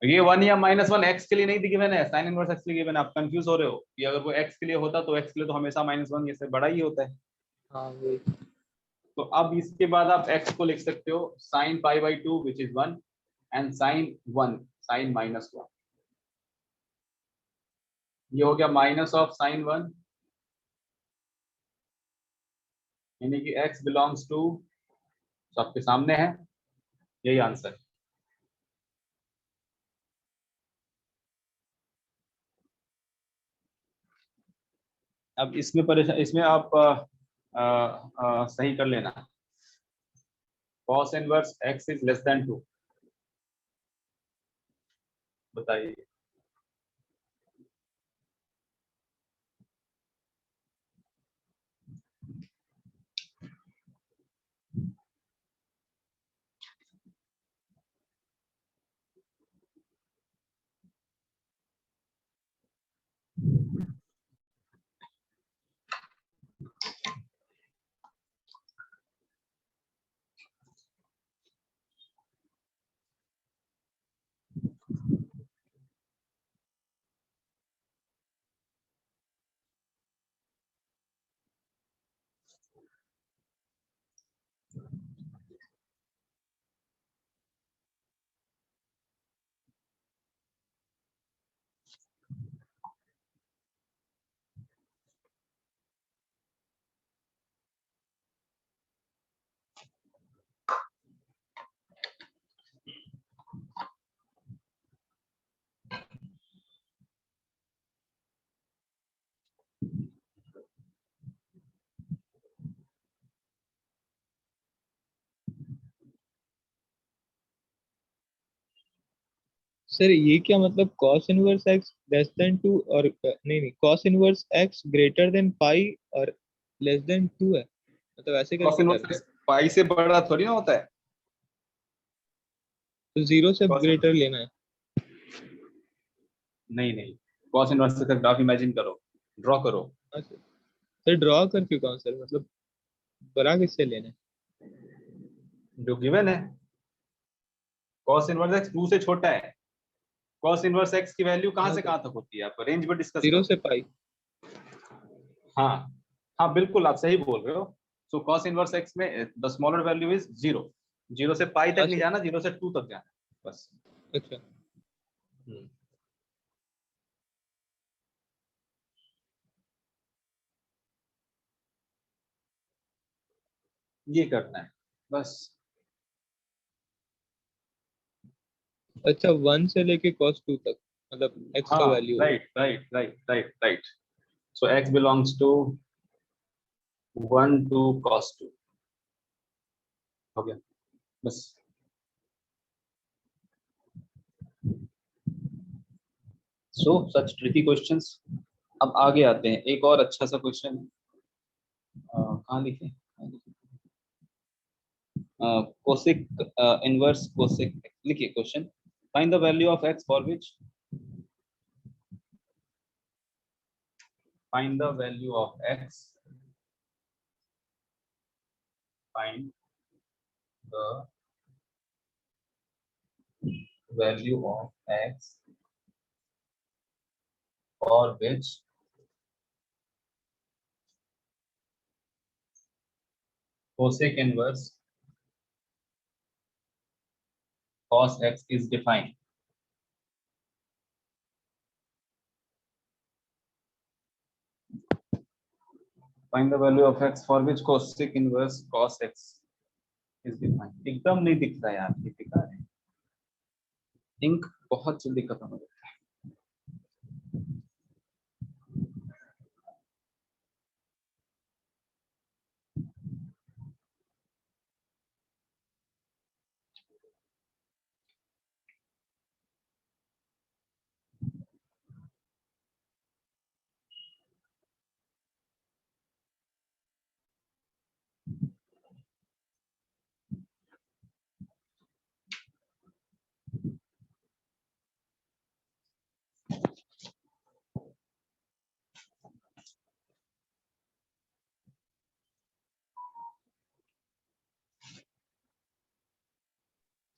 ये 1 या -1 एक्स के लिए नहीं गिवन है, साइन इनवर्स एक्स के लिए गिवन है। आप कंफ्यूज हो रहे हो कि अगर वो एक्स के लिए होता तो एक्स के लिए तो हमेशा -1 इससे बड़ा ही होता है। हाँ वही। तो अब इसके बाद आप एक्स को लिख सकते हो sine π/2 which is 1 and sine 1 sine -1, ये हो गया माइनस ऑफ साइन 1, यानी कि x बिलोंग्स टू, आपके सामने है, यही आंसर है। अब इसमें परेशान, इसमें आप सही कर लेना, cos inverse x is less than 2, बताइए। सर ये क्या मतलब cos inverse x less than 2 और नहीं cos inverse x greater than pi और लेस देन 2 है, मतलब ऐसे cos करके इनवर्स करना है। x पाई से बड़ा थोड़ी ना होता है। तो 0 से cos ग्रेटर लेना है। नहीं नहीं, cos इनवर्स का ग्राफ इमेजिन करो, ड्रॉ करो। अच्छा सर ड्रॉ कर क्यों कौन सर, मतलब बड़ा किससे लेना है? जो गिवन है, cos इनवर्स x 2 से छोटा है। cos इनवर्स x की वैल्यू कहां हाँ से सर कहां तक होती है, आप रेंज में डिस्कस 0 करो। से पाई। हाँ हाँ बिल्कुल, आप सही बोल रहे हो। सो cos इनवर्स x में द स्मॉलर वैल्यू इज 0, 0 से पाई तक नहीं अच्छा जाना, 0 से 2 तक जाना बस। अच्छा हम्म, ये करना है बस। अच्छा 1 से लेके cos 2 तक, मतलब x का हाँ वैल्यू होगा। Right right right right right. So x belongs to 1 to cos 2, हो गया बस। So such tricky questions. अब आगे आते हैं, एक और अच्छा सा क्वेश्चन, कहाँ लिखे, कोसेक इनवर्स कोसेक, लिखिए question, find the value of x for which, find the value of x, find the value of x for which cosec inverse cos x is defined. Find the value of x for which cosec inverse cos x is defined. एकदम नहीं दिख रहा यार, ये बेकार है, ink बहुत जल्दी खत्म हो जाता है।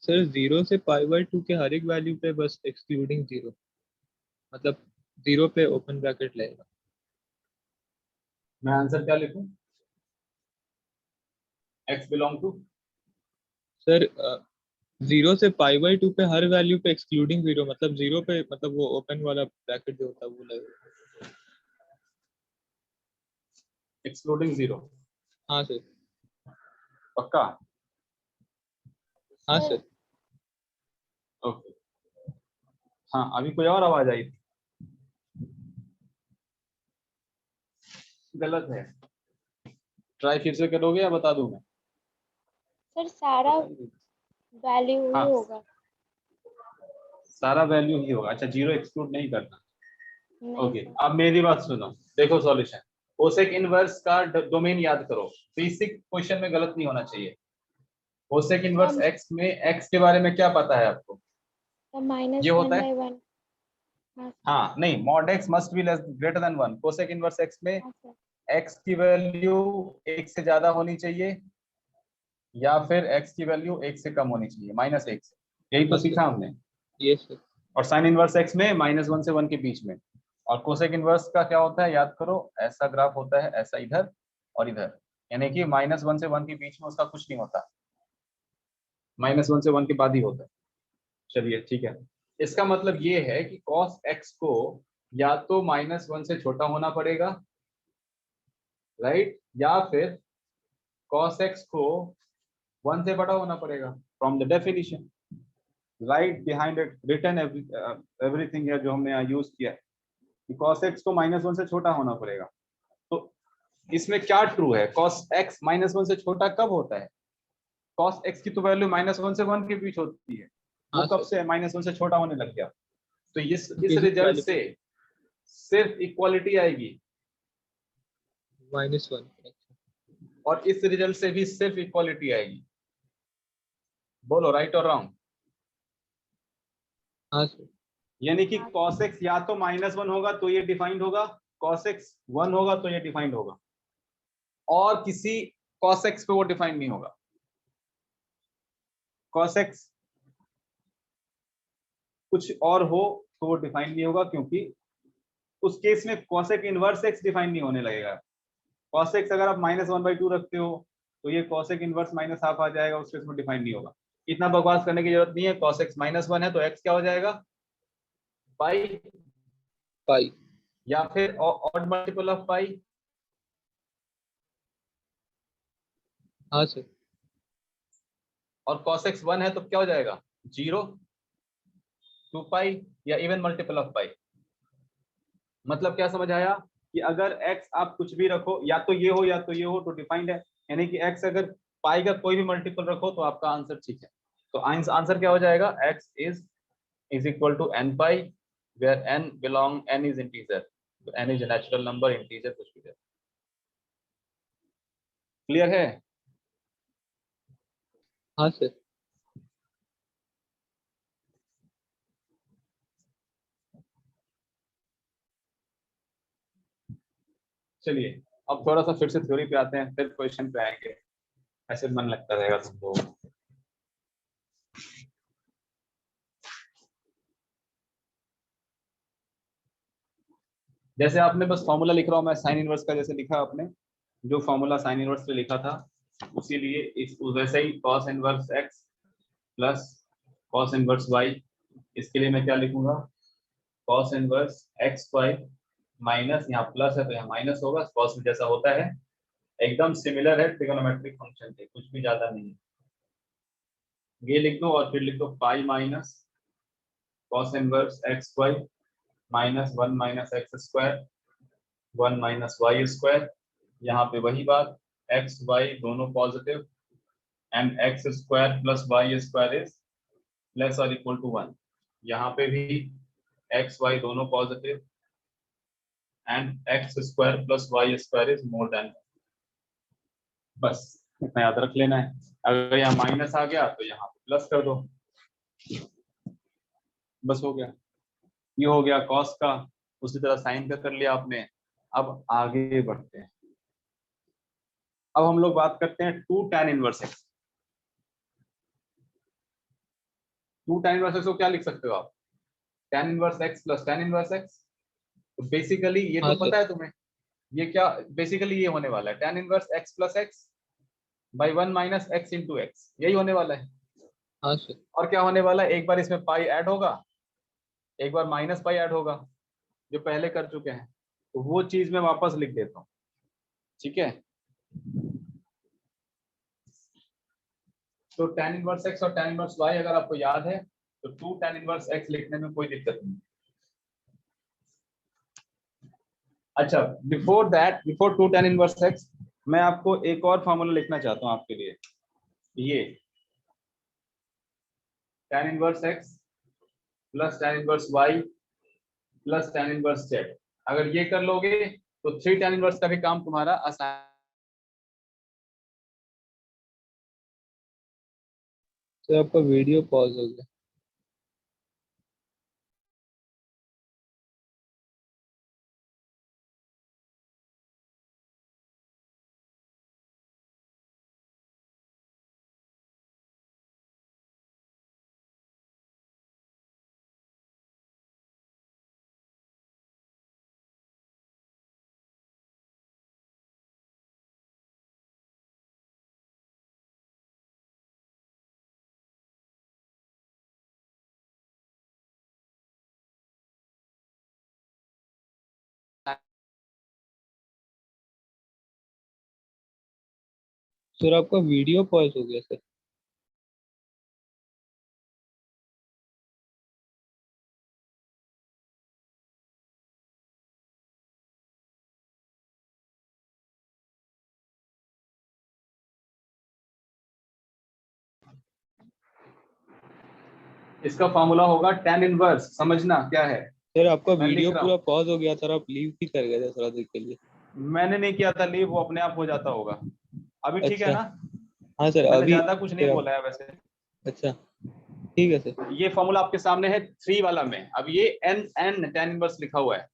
सर 0 से पाई बाय 2 के हर एक वैल्यू पे बस एक्सक्लूडिंग 0, मतलब 0 पे ओपन ब्रैकेट लगेगा। मैं आंसर क्या लिखूं, x बिलोंग टू, सर 0 से π/2 पे हर वैल्यू पे एक्सक्लूडिंग 0, मतलब 0 पे, मतलब वो ओपन वाला ब्रैकेट जो होता है वो लगेगा। एक्सक्लूडिंग 0? हाँ सर। पक्का? हाँ सर सर। ओके। हाँ, अभी कोई और आवाज आई थी? गलत है। ट्राई फिर से करोगे या बता दूं मैं? सर सारा बताइए। वैल्यू ही हाँ, होगा। सारा वैल्यू ही होगा। अच्छा, 0 एक्सक्लूड नहीं करना। नहीं ओके, सर। अब मेरी बात सुनो, देखो सॉल्यूशन। कोसेक इनवर्स का डोमेन याद करो, बेसिक क्वेश्चन में गलत नहीं होना चाहिए। कोसेक इनवर्स सर एक्स में एक्स के बारे में क्या पता है आपको? ये होता है, -1/1। हाँ सर। हाँ नहीं, mod x must be less greater than 1। Cosec inverse x में हाँ सर। एक्स की वैल्यू 1 से ज्यादा होनी चाहिए या फिर एक्स की वैल्यू 1 से कम होनी चाहिए, -1 से। यही तो हाँ सर। सीखा हमने। Yes sir. और साइन इनवर्स एक्स में -1 से 1 के बीच में। और कोसेक इनवर्स का क्या होता है याद करो, ऐसा ग्राफ होता है, ऐसा इधर और इधर, यानी कि -1 से 1 के बीच में उसका कुछ नहीं होता, -1 से 1 के बाद ही होता है। चलिए ठीक है, इसका मतलब ये है कि cos x को या तो -1 से छोटा होना पड़ेगा, राइट, या फिर cos x को 1 से बड़ा होना पड़ेगा। From the definition right behind it written everything है जो हमने यहाँ यूज किया है कि cos x को -1 से छोटा होना पड़ेगा। तो इसमें क्या ट्रू है, cos x -1 से छोटा कब होता है? cos x की तो वैल्यू -1 से 1 के बीच होती है, वो हाँ कब सर। से -1 से छोटा होने लग गया? तो इस किसी रिजल्ट वैल्यू से पे सिर्फ इक्वालिटी आएगी, -1। और इस रिजल्ट से भी सिर्फ इक्वालिटी आएगी। बोलो राइट और रॉन्ग? हाँ सर। यानी कि cos x या तो -1 होगा तो ये डिफाइंड होगा, cos x 1 होगा तो ये डिफाइंड होगा, और किसी cos x पे वो डिफाइंड नहीं होगा। cos x कुछ और हो तो वो डिफाइंड नहीं होगा, क्योंकि उस केस में cosec इनवर्स x डिफाइन नहीं होने लगेगा। cos x अगर आप -1/2 रखते हो तो ये cosec इनवर्स -1/2 आ जाएगा, उस केस में डिफाइन नहीं होगा। इतना बकवास करने की जरूरत नहीं है। cos x -1 है तो x क्या हो जाएगा, पाई, पाई। या फिर ऑड मल्टीपल ऑफ पाई। हाँ सर। और cos x 1 है तो क्या हो जाएगा, 0, 2 पाई, या इवन मल्टीपल ऑफ पाई। मतलब क्या समझ आया कि अगर x आप कुछ भी रखो, या तो ये हो या तो ये हो, तो डिफाइंड है। यानी कि x अगर पाई का कोई भी मल्टीपल रखो तो आपका आंसर ठीक है। तो आंसर क्या हो जाएगा, x is equal to n pi, where n is integer, तो n is a natural number, integer कुछ भी है। क्लियर है? हाँ सर। चलिए अब थोड़ा सा फिर से थ्योरी पे आते हैं, फिर क्वेश्चन पे आएंगे, ऐसे मन लगता रहेगा तुमको। जैसे आपने बस फॉर्मूला लिख रहा हूं मैं साइन इनवर्स का, जैसे लिखा आपने, जो फॉर्मूला साइन इनवर्स पे लिखा था उसी लिए इस वैसे ही cos inverse x plus cos inverse y, इसके लिए मैं क्या लिखूंगा, cos inverse x y minus, यहाँ प्लस है तो यहाँ माइनस होगा, cos में जैसा होता है, एकदम सिमिलर है ट्रिगोनोमेट्रिक फंक्शन के, कुछ भी ज्यादा नहीं है। ये लिख दो और फिर लिख दो pi minus cos inverse x y minus 1 minus x square 1 minus y square. यहाँ पे वही बात, x y दोनों positive, and x square plus y square is less और इक्वल टू 1। यहाँ पे भी x y दोनों positive, and x square plus y square is more than. बस इतना याद रख लेना है। अगर यहाँ माइनस आ गया तो यहाँ पे प्लस कर दो, बस हो गया। ये हो गया कॉस का, उसी तरह साइन का कर लिया आपने। अब आगे बढ़ते हैं, अब हम लोग बात करते हैं 2 tan inverse x। 2 tan inverse x को क्या लिख सकते हो आप, tan inverse x plus tan inverse x। तो बेसिकली ये हाँ तो सर। पता है तुम्हें, ये क्या बेसिकली ये होने वाला है tan inverse x plus x by 1 minus x into x, यही होने वाला है। हाँ सर। और क्या होने वाला है, एक बार इसमें पाई ऐड होगा, एक बार माइनस पाई ऐड होगा, जो पहले कर चुके हैं, तो वो चीज मैं वापस लिख देता हूँ। ठीक है, तो tan इनवर्स x और tan इनवर्स y अगर आपको याद है तो 2 tan इनवर्स x लिखने में कोई दिक्कत नहीं। अच्छा, before that, before 2 tan inverse x, मैं आपको एक और फॉर्मूला लिखना चाहता हूं आपके लिए। ये tan inverse x plus tan inverse y plus tan inverse z, अगर ये कर लोगे तो 3 tan इनवर्स का भी काम तुम्हारा आसान। सर आपका वीडियो पॉज हो गया। सर आपका वीडियो पॉज हो गया सर। इसका फॉर्मूला होगा tan इनवर्स, समझना क्या है। सर आपका मैं लिख वीडियो रहा पूरा हूँ, पॉज हो गया सर, आप लीव भी कर गए थे थोड़ा देर के लिए। मैंने नहीं किया था लीव, वो अपने आप हो जाता होगा। अभी ठीक है अच्छा। ना? हाँ सर मैंने अभी। ज्यादा कुछ नहीं सर बोला है वैसे। अच्छा ठीक है सर। ये फॉर्मूला आपके सामने है 3 वाला में, अब ये एन एन tan इनवर्स लिखा हुआ है।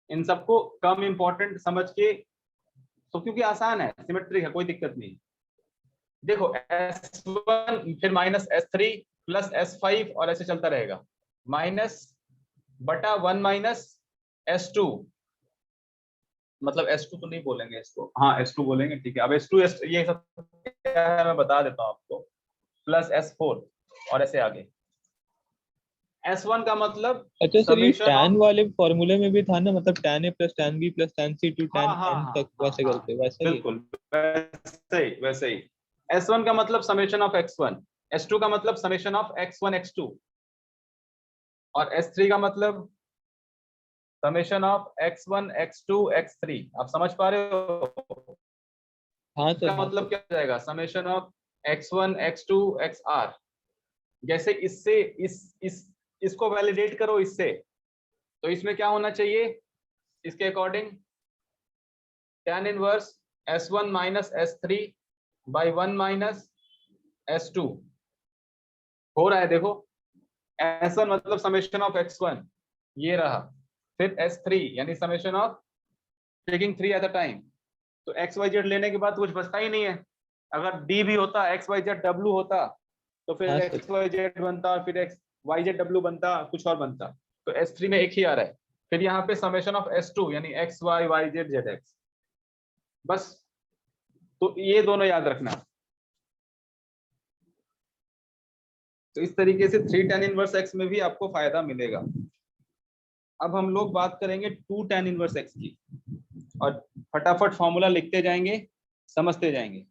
इन सबको कम इंपॉर्टेंट समझ के, तो क्योंकि आसान है, सिमेट्रिक है, कोई दिक्कत नहीं। देखो S1 फिर माइनस S3 प्लस S5 और ऐसे चलता रहेगा, माइनस बटा 1 माइनस S2, मतलब S2 तो नहीं बोलेंगे इसको, हाँ S2 बोलेंगे, ठीक है। अब S2 ये सब क्या है मैं बता देता हूँ आपको, प्लस S4 और ऐसे आगे। S1 का मतलब अच्छा सर ये समेशन tan ऑफ, वाले फॉर्मूले में भी था ना, मतलब tan a plus tan b plus tan c टू हाँ tan हाँ n हाँ तक हाँ वैसे हाँ, करते वैसा ही है। बिल्कुल वैसे ही वैसे ही। S1 का मतलब समेशन ऑफ x1, S2 का मतलब समेशन ऑफ x1 x2, और S3 का मतलब summation of x1 x2 x3। आप समझ पा रहे हो? हाँ सर इसका हाँ मतलब सर। क्या हो जाएगा, summation of x1 x2 xr। जैसे इससे इसको वैलिडेट करो इससे, तो इसमें क्या होना चाहिए, इसके according tan inverse S1 minus S3 by 1 minus S2 हो रहा है। देखो S1 मतलब समेशन ऑफ x1, ये रहा, फिर S3 यानी summation of taking 3 at a time. तो XYZ लेने के बाद कुछ बचता ही नहीं है। अगर D भी होता, XYZ W होता, तो फिर हाँ सर। XYZ बनता, फिर YZ W बनता, कुछ और बनता। तो S3 में एक ही आ रहा है। फिर यहाँ पे समेशन ऑफ S2 यानी XY YZ ZX, बस। तो ये दोनों याद रखना। तो इस तरीके से 3 tan इनवर्स x में भी आपको फायदा मिलेगा। अब हम लोग बात करेंगे 2 tan इनवर्स x की, और फटाफट फॉर्मूला लिखते जाएंगे, समझते जाएंगे।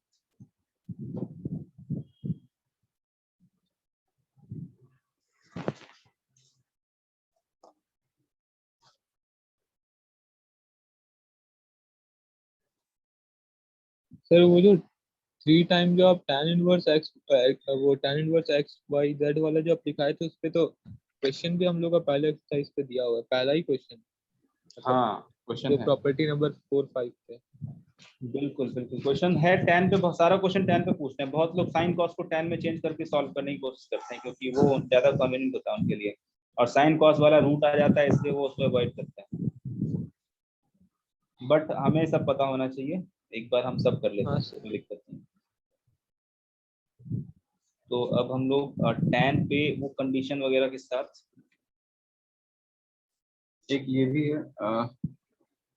सर वो जो 3 टाइम जो आप tan इनवर्स x, वो tan inverse x y z वाला जो आप दिखाए थे उस पे तो क्वेश्चन भी हम लोग का पहले एक्सरसाइज पे दिया हुआ है, पहला ही क्वेश्चन, मतलब हाँ क्वेश्चन जो है, प्रॉपर्टी नंबर 4 5 पे। बिल्कुल बिल्कुल क्वेश्चन है। tan पे बहुत सारा क्वेश्चन tan पे पूछते हैं। बहुत लोग साइन कॉस को tan में चेंज करके सॉल्व करने की कोशिश करते हैं, क्योंकि वो ज्यादा कन्वीनियंट होता है उनके लिए, और साइन कॉस वाला रूट आ जाता है, इसलिए वो उसको अवॉइड करते हैं। बट हमें सब पता होना चाहिए, एक बार हम सब कर लेते हाँ हैं, सर। कोई दिक्कत नहीं। तो अब हम लोग tan पे वो कंडीशन वगैरह के साथ, एक ये भी है,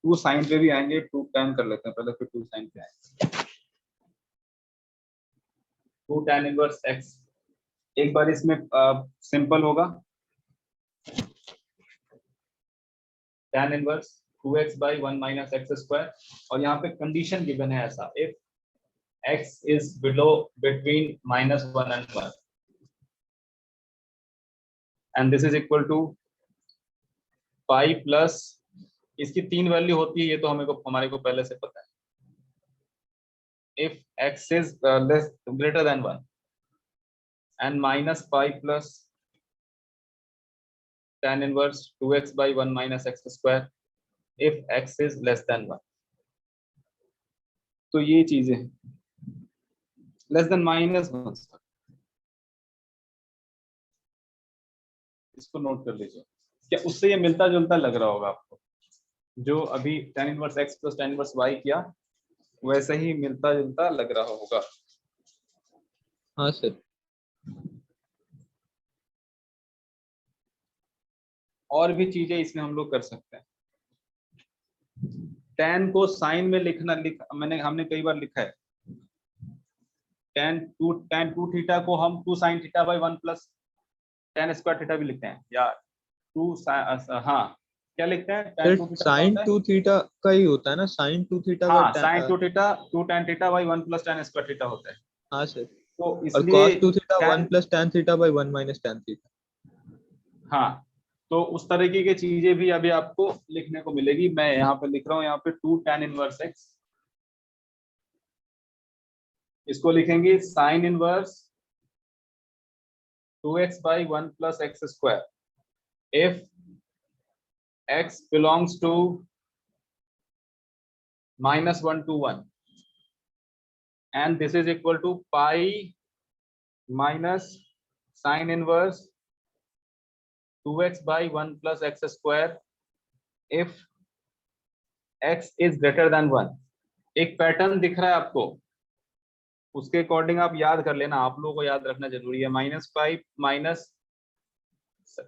2 साइन पे भी आएंगे, 2 tan कर लेते हैं पहले, फिर 2 साइन पे आएंगे। 2 tan इनवर्स x एक बार इसमें सिंपल होगा tan inverse 2x by 1 minus x square, और यहाँ पे कंडीशन गिवन है ऐसा, if x is below between -1 and 1 and this is equal to pi plus, इसकी 3 वैल्यू होती है, ये तो हमारे को पहले से पता है, if x is less greater than 1 and minus pi plus tan inverse 2x by 1 minus x square if x is less than 1. तो ये चीजें less than -1, इसको नोट कर लीजिए। क्या उससे ये मिलता जुलता लग रहा होगा आपको, जो अभी tan inverse x plus tan inverse y किया वैसे ही मिलता जुलता लग रहा होगा। हाँ सर। और भी चीजें इसमें हम लोग कर सकते हैं। tan को साइन में हमने कई बार लिखा है, tan 2 थीटा को हम 2 sin theta by 1 plus tan square theta भी लिखते हैं, या 2 हाँ क्या लिखते हैं, tan 2 थीटा साइन 2 थीटा का ही होता है ना, साइन 2 थीटा हाँ sin 2 theta 2 tan theta by 1 plus tan square theta होता है। हाँ सर। तो और इसलिए cos 2 theta 1 plus tan theta by 1 minus tan theta. हाँ, तो उस तरीके की चीजें भी अभी आपको लिखने को मिलेगी। मैं यहाँ पे लिख रहा हूँ, यहाँ पे 2 tan इनवर्स x, इसको लिखेंगे sign inverse 2x by 1 plus x square if x belongs to -1 to 1 and this is equal to pi minus sin inverse 2x by 1 plus x square if x is greater than 1। एक pattern दिख रहा है आपको, उसके according आप याद कर लेना, आप लोगों को याद रखना जरूरी है। -5 माइनस,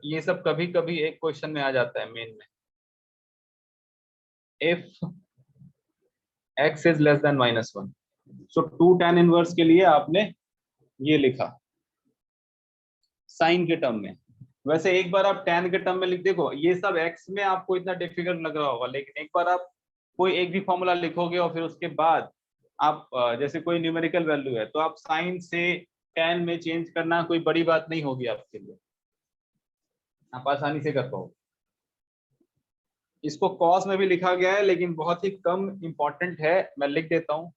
ये सब कभी कभी एक क्वेश्चन में आ जाता है मेन में, if x is less than -1, so 2 tan inverse के लिए आपने ये लिखा साइन के टर्म में। वैसे एक बार आप tan के टर्म में लिख, देखो ये सब x में आपको इतना डिफिकल्ट लग रहा होगा, लेकिन एक बार आप कोई एक भी फॉर्मूला लिखोगे और फिर उसके बाद आप जैसे कोई न्यूमेरिकल वैल्यू है तो आप साइन से tan में चेंज करना कोई बड़ी बात नहीं होगी आपके लिए, आप आसानी से कर पाओगे। इसको कॉस में भी लिखा गया है लेकिन बहुत ही कम इंपॉर्टेंट है, मैं लिख देता हूँ,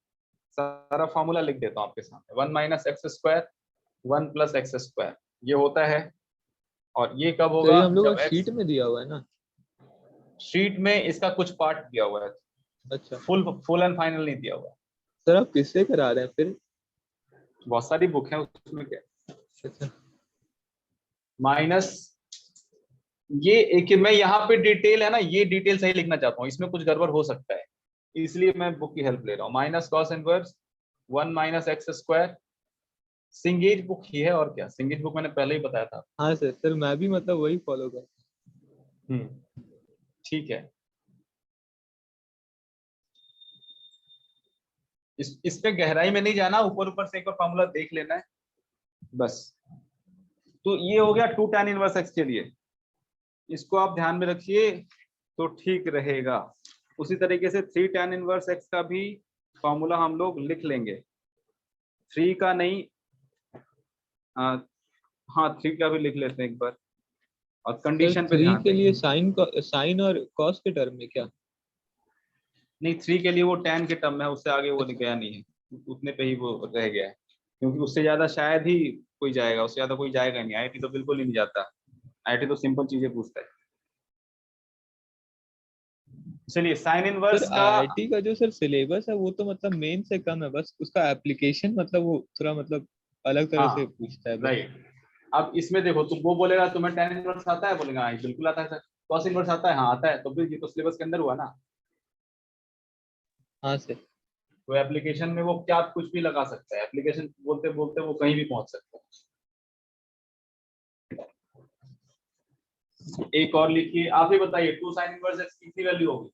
सारा फॉर्मूला लिख देता हूँ आपके सामने। 1 minus x square 1 plus x square ये होता है, और ये कब होगा, तो हम लोग जब शीट में दिया हुआ है ना, शीट में इसका कुछ पार्ट दिया हुआ है। अच्छा, फुल एंड फाइनल नहीं दिया हुआ। सर आप किससे करा रहे हैं फिर? बहुत सारी बुक है उसमें, क्या अच्छा, माइनस ये एक, मैं यहाँ पे डिटेल है ना, ये डिटेल सही लिखना चाहता हूँ, इसमें कुछ गड़बड़ हो सकता है इसलिए मैं बुक की हेल्प ले रहा हूँ। Minus cos inverse 1 minus x square, Cengage book ही है, और क्या, सिंगेज बुक मैंने पहले ही बताया था। हाँ सर, सर मैं भी मतलब वही फॉलो कर। ठीक है, इस पे गहराई में नहीं जाना, ऊपर ऊपर से एक बार फॉर्मूला देख लेना है बस। तो ये हो गया 2 tan इनवर्स x के लिए, इसको आप ध्यान में रखिए तो ठीक रहेगा। उसी तरीके से 3 tan इनवर्स x का भी फॉर्मूला हम लोग लिख लेंगे, 3 का नहीं, हाँ 3 का भी लिख लेते हैं एक बार, और कंडीशन पे 3 ध्यान के लिए देंगे। साइन और कॉस के टर्म में क्या? नहीं 3 के लिए वो tan के टर्म में है, उससे आगे वो गया नहीं है, उतने पे ही वो रह गया है, क्योंकि उससे ज्यादा शायद ही कोई जाएगा, उससे ज्यादा कोई जाएगा नहीं। आईआईटी तो बिल्कुल ही नहीं जाता, आईआईटी तो सिंपल चीजें पूछता है। चलिए साइन इनवर्स सर का, आईआईटी का जो सर सिलेबस है वो तो मतलब मेन से कम है, बस उसका एप्लीकेशन मतलब वो थोड़ा मतलब अलग तरह से हाँ पूछता है बस। राइट। अब इसमें देखो, तुम वो बोलेगा तुम्हें tan इनवर्स आता है, बोलेगा हाँ बिल्कुल आता है सर। कॉस इनवर्स आता है, हाँ आता है, तो फिर ये तो सिलेबस के अंदर हुआ ना। हाँ सर। तो एप्लीकेशन में वो क्या कुछ भी लगा सकता है, एप्लीकेशन बोलते बोलते वो कहीं भी पहुंच सकता है। एक और लिखिए, आप ही बताइए 2 sin इनवर्स x की कितनी वैल्यू होगी,